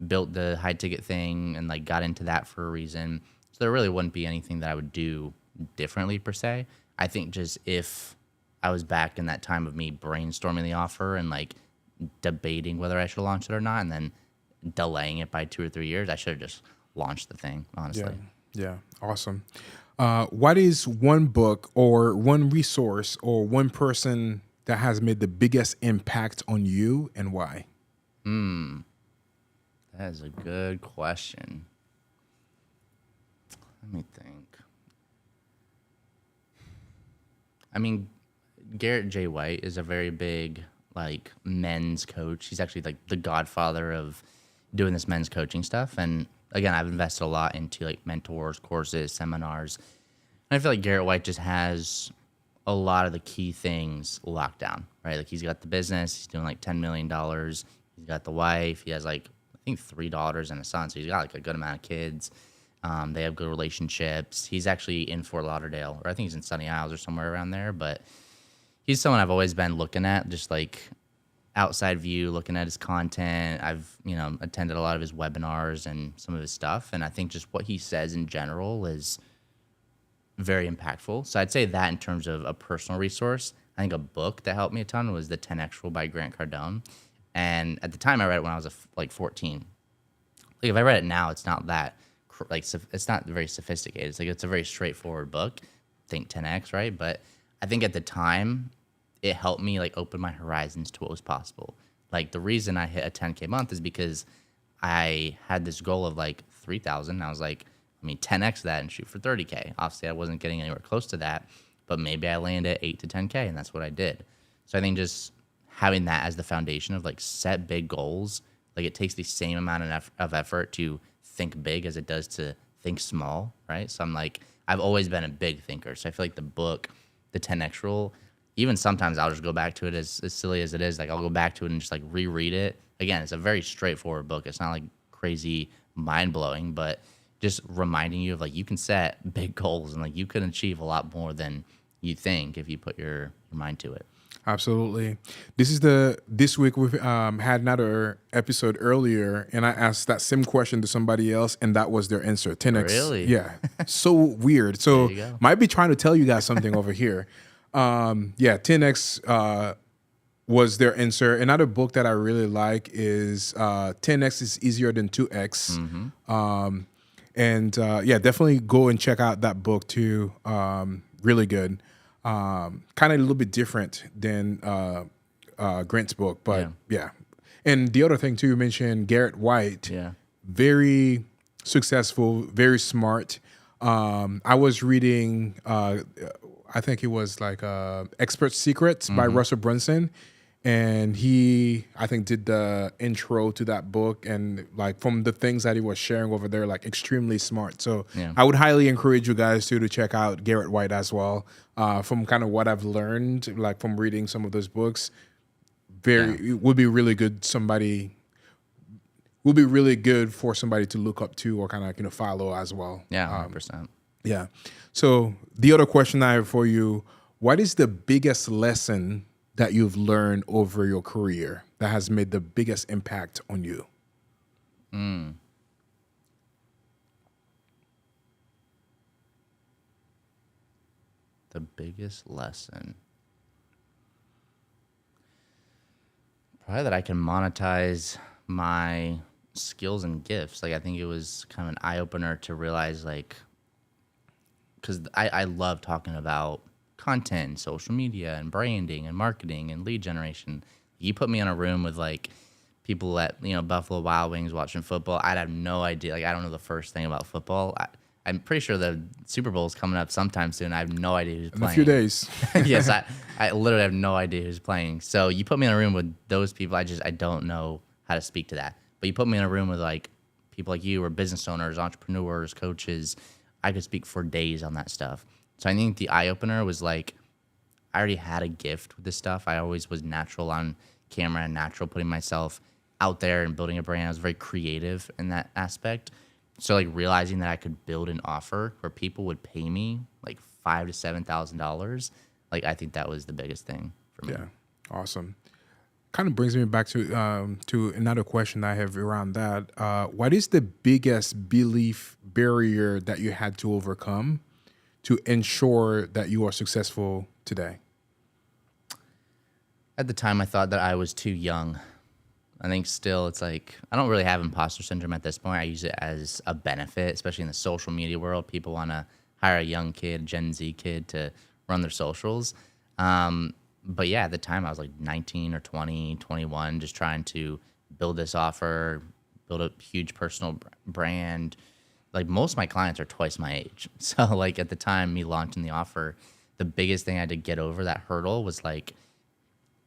built the high ticket thing and like got into that for a reason. So there really wouldn't be anything that I would do differently per se. I think just if I was back in that time of me brainstorming the offer and like debating whether I should launch it or not, and then delaying it by 2 or 3 years, I should have just launched the thing, honestly. Yeah, awesome. What is one book or one resource or one person that has made the biggest impact on you, and why? That is a good question. Let me think. I mean, Garrett J. White is a very big like men's coach. He's actually like the godfather of doing this men's coaching stuff. And again, I've invested a lot into like mentors, courses, seminars. And I feel like Garrett White just has a lot of the key things locked down, right? Like he's got the business, he's doing like $10 million. He's got the wife, he has like, I think 3 daughters and a son. So he's got like a good amount of kids. They have good relationships. He's actually in Fort Lauderdale, or I think he's in Sunny Isles or somewhere around there. But he's someone I've always been looking at, just like outside view, looking at his content. I've, attended a lot of his webinars and some of his stuff. And I think just what he says in general is very impactful. So I'd say that in terms of a personal resource. I think a book that helped me a ton was The 10X Rule by Grant Cardone. And at the time I read it when I was like 14. Like if I read it now, it's not that it's not very sophisticated. It's like it's a very straightforward book. Think 10X, right? But I think at the time it helped me like open my horizons to what was possible. Like the reason I hit a 10K month is because I had this goal of like 3,000. I was like, 10X that and shoot for 30K. Obviously I wasn't getting anywhere close to that, but maybe I landed at 8 to 10K and that's what I did. So I think just having that as the foundation of like set big goals, like it takes the same amount of effort to think big as it does to think small, right? So I'm like, I've always been a big thinker. So I feel like the book, the 10X Rule, even sometimes I'll just go back to it as silly as it is. Like I'll go back to it and just like reread it. Again, it's a very straightforward book. It's not like crazy mind blowing, but just reminding you of like you can set big goals and like you can achieve a lot more than you think if you put your mind to it. Absolutely. This week we've had another episode earlier, and I asked that same question to somebody else, and that was their answer. 10X. Really? Yeah. So weird. So There you go. might be trying to tell you guys something over here. 10X was their answer. Another book that I really like is 10X is Easier Than 2X. Definitely go and check out that book too. Really good. Kind of a little bit different than Grant's book, but yeah. And the other thing too, you mentioned Garrett White. Yeah. Very successful, very smart. I was reading, I think it was like Expert Secrets by Russell Brunson. And he, I think, did the intro to that book, and like from the things that he was sharing over there, like extremely smart. So I would highly encourage you guys to check out Garrett White as well. From kind of what I've learned, like from reading some of those books, it would be really good. Would be really good for somebody to look up to or kind of follow as well. Yeah, 100%. Yeah. So the other question I have for you: what is the biggest lesson that you've learned over your career that has made the biggest impact on you? The biggest lesson. Probably that I can monetize my skills and gifts. Like I think it was kind of an eye opener to realize because I love talking about content, social media, and branding, and marketing, and lead generation. You put me in a room with like people at Buffalo Wild Wings watching football, I'd have no idea. Like I don't know the first thing about football. I'm pretty sure the Super Bowl is coming up sometime soon. I have no idea who's playing. In a few days. Yes, I literally have no idea who's playing. So you put me in a room with those people, I don't know how to speak to that. But you put me in a room with like people like you or business owners, entrepreneurs, coaches, I could speak for days on that stuff. So I think the eye-opener was like, I already had a gift with this stuff. I always was natural on camera and natural putting myself out there and building a brand. I was very creative in that aspect. So like realizing that I could build an offer where people would pay me like $5,000 to $7,000, like I think that was the biggest thing for me. Yeah, awesome. Kind of brings me back to another question I have around that. What is the biggest belief barrier that you had to overcome to ensure that you are successful today? At the time, I thought that I was too young. I think still it's like, I don't really have imposter syndrome at this point. I use it as a benefit, especially in the social media world. People want to hire a young kid, Gen Z kid, to run their socials. But yeah, at the time I was like 19 or 20, 21, just trying to build this offer, build a huge personal brand. Like most of my clients are twice my age. So like at the time me launching the offer, the biggest thing I had to get over that hurdle was like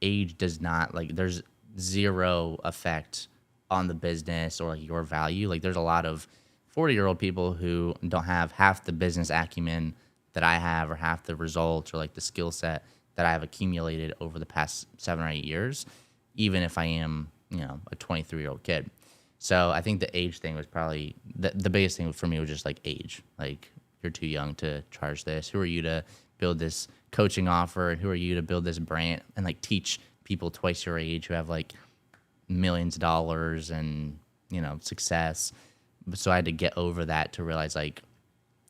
age does not, like there's zero effect on the business or like your value. Like there's a lot of 40-year-old people who don't have half the business acumen that I have or half the results or like the skill set that I have accumulated over the past 7 or 8 years, even if I am, a 23-year-old kid. So I think the age thing was probably the biggest thing for me was just like age. Like you're too young to charge this. Who are you to build this coaching offer? And who are you to build this brand and like teach people twice your age who have like millions of dollars and, success. So I had to get over that to realize like,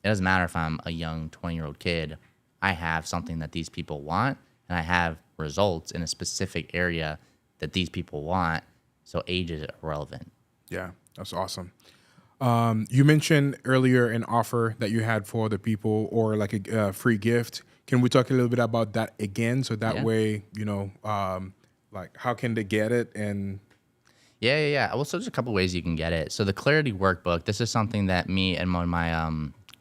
it doesn't matter if I'm a young 20-year-old kid. I have something that these people want and I have results in a specific area that these people want. So age is irrelevant. Yeah, that's awesome. You mentioned earlier an offer that you had for the people or like a free gift. Can we talk a little bit about that again? So that way, like how can they get it? And Yeah. Well, so there's a couple ways you can get it. So the Clarity Workbook, this is something that me and one of my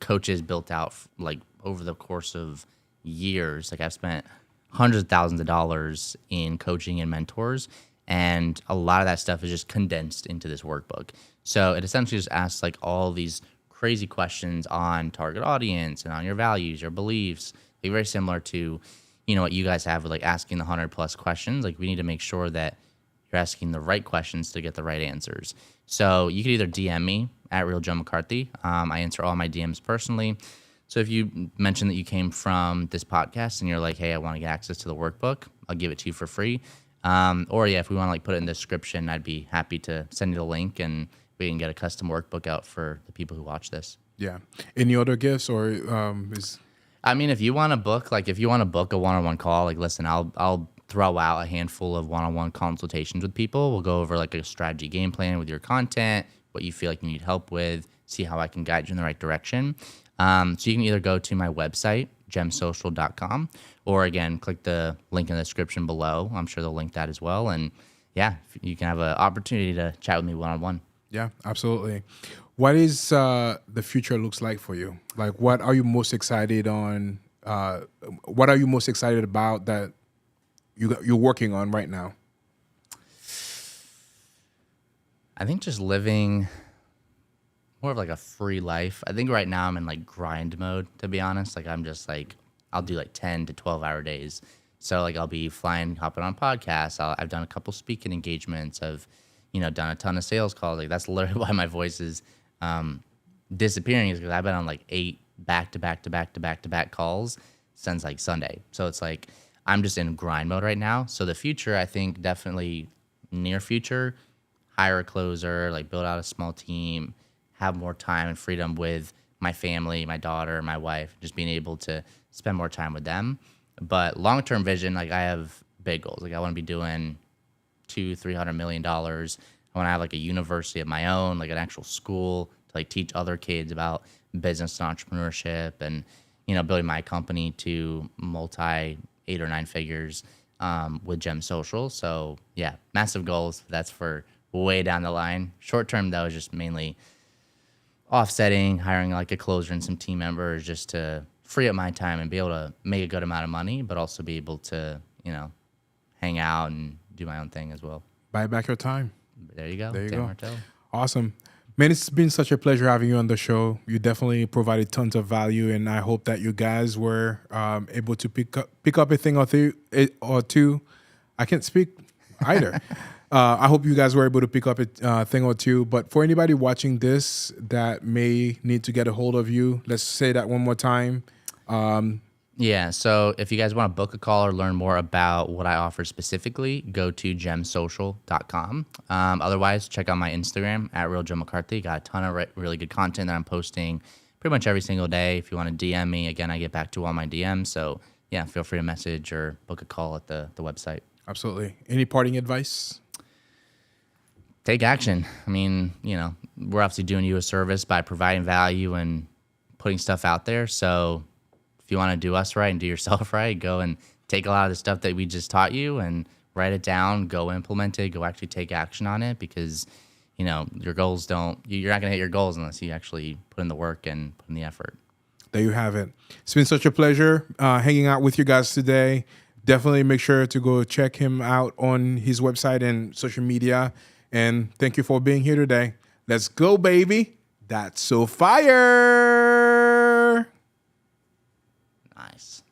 coaches built out like over the course of years. Like I've spent hundreds of thousands of dollars in coaching and mentors. And a lot of that stuff is just condensed into this workbook. So it essentially just asks like all these crazy questions on target audience and on your values, your beliefs, like very similar to, what you guys have with like asking the 100+ questions. Like we need to make sure that you're asking the right questions to get the right answers. So you could either DM me at Real Joe McCarthy. I answer all my DMs personally. So if you mention that you came from this podcast and you're like, hey, I want to get access to the workbook, I'll give it to you for free. If we want to like put it in the description, I'd be happy to send you the link and we can get a custom workbook out for the people who watch this. Yeah. Any other gifts or if you want to book, a one-on-one call, like listen, I'll throw out a handful of one-on-one consultations with people. We'll go over like a strategy game plan with your content, what you feel like you need help with, see how I can guide you in the right direction. So you can either go to my website, gemsocial.com, or again, click the link in the description below. I'm sure they'll link that as well. And yeah, you can have an opportunity to chat with me one-on-one. Yeah, absolutely. What is the future looks like for you? Like, what are you most excited on? What are you most excited about that you're working on right now? I think just living more of like a free life. I think right now I'm in like grind mode, to be honest. Like I'm just like, I'll do like 10 to 12 hour days. So like I'll be flying, hopping on podcasts. I've done a couple speaking engagements. I've, done a ton of sales calls. Like that's literally why my voice is disappearing, is because I've been on like 8 back-to-back calls since like Sunday. So it's like, I'm just in grind mode right now. So the future, I think definitely near future, hire a closer, like build out a small team, have more time and freedom with my family, my daughter, my wife, just being able to spend more time with them. But long-term vision, like I have big goals. Like I want to be doing $200-300 million. I want to have like a university of my own, like an actual school to like teach other kids about business and entrepreneurship and, building my company to multi 8 or 9 figures with Gem Social. So yeah, massive goals. That's for way down the line. Short term though is just mainly offsetting, hiring like a closer and some team members just to free up my time and be able to make a good amount of money, but also be able to, hang out and do my own thing as well. Buy back your time. There you go. There you Dan go. Martell. Awesome. Man, it's been such a pleasure having you on the show. You definitely provided tons of value, and I hope that you guys were able to pick up a thing or two. I can't speak either. I hope you guys were able to pick up a thing or two. But for anybody watching this that may need to get a hold of you, let's say that one more time. Yeah, so if you guys want to book a call or learn more about what I offer specifically, go to gemsocial.com. Otherwise, check out my Instagram at Real Joe McCarthy. Got a ton of really good content that I'm posting pretty much every single day. If you want to DM me, again, I get back to all my DMs. So yeah, feel free to message or book a call at the website. Absolutely. Any parting advice? Take action. I mean, we're obviously doing you a service by providing value and putting stuff out there. So if you want to do us right and do yourself right, go and take a lot of the stuff that we just taught you and write it down, go implement it, go actually take action on it, because, your goals you're not going to hit your goals unless you actually put in the work and put in the effort. There you have it. It's been such a pleasure hanging out with you guys today. Definitely make sure to go check him out on his website and social media. And thank you for being here today. Let's go, baby. That's so fire. Nice.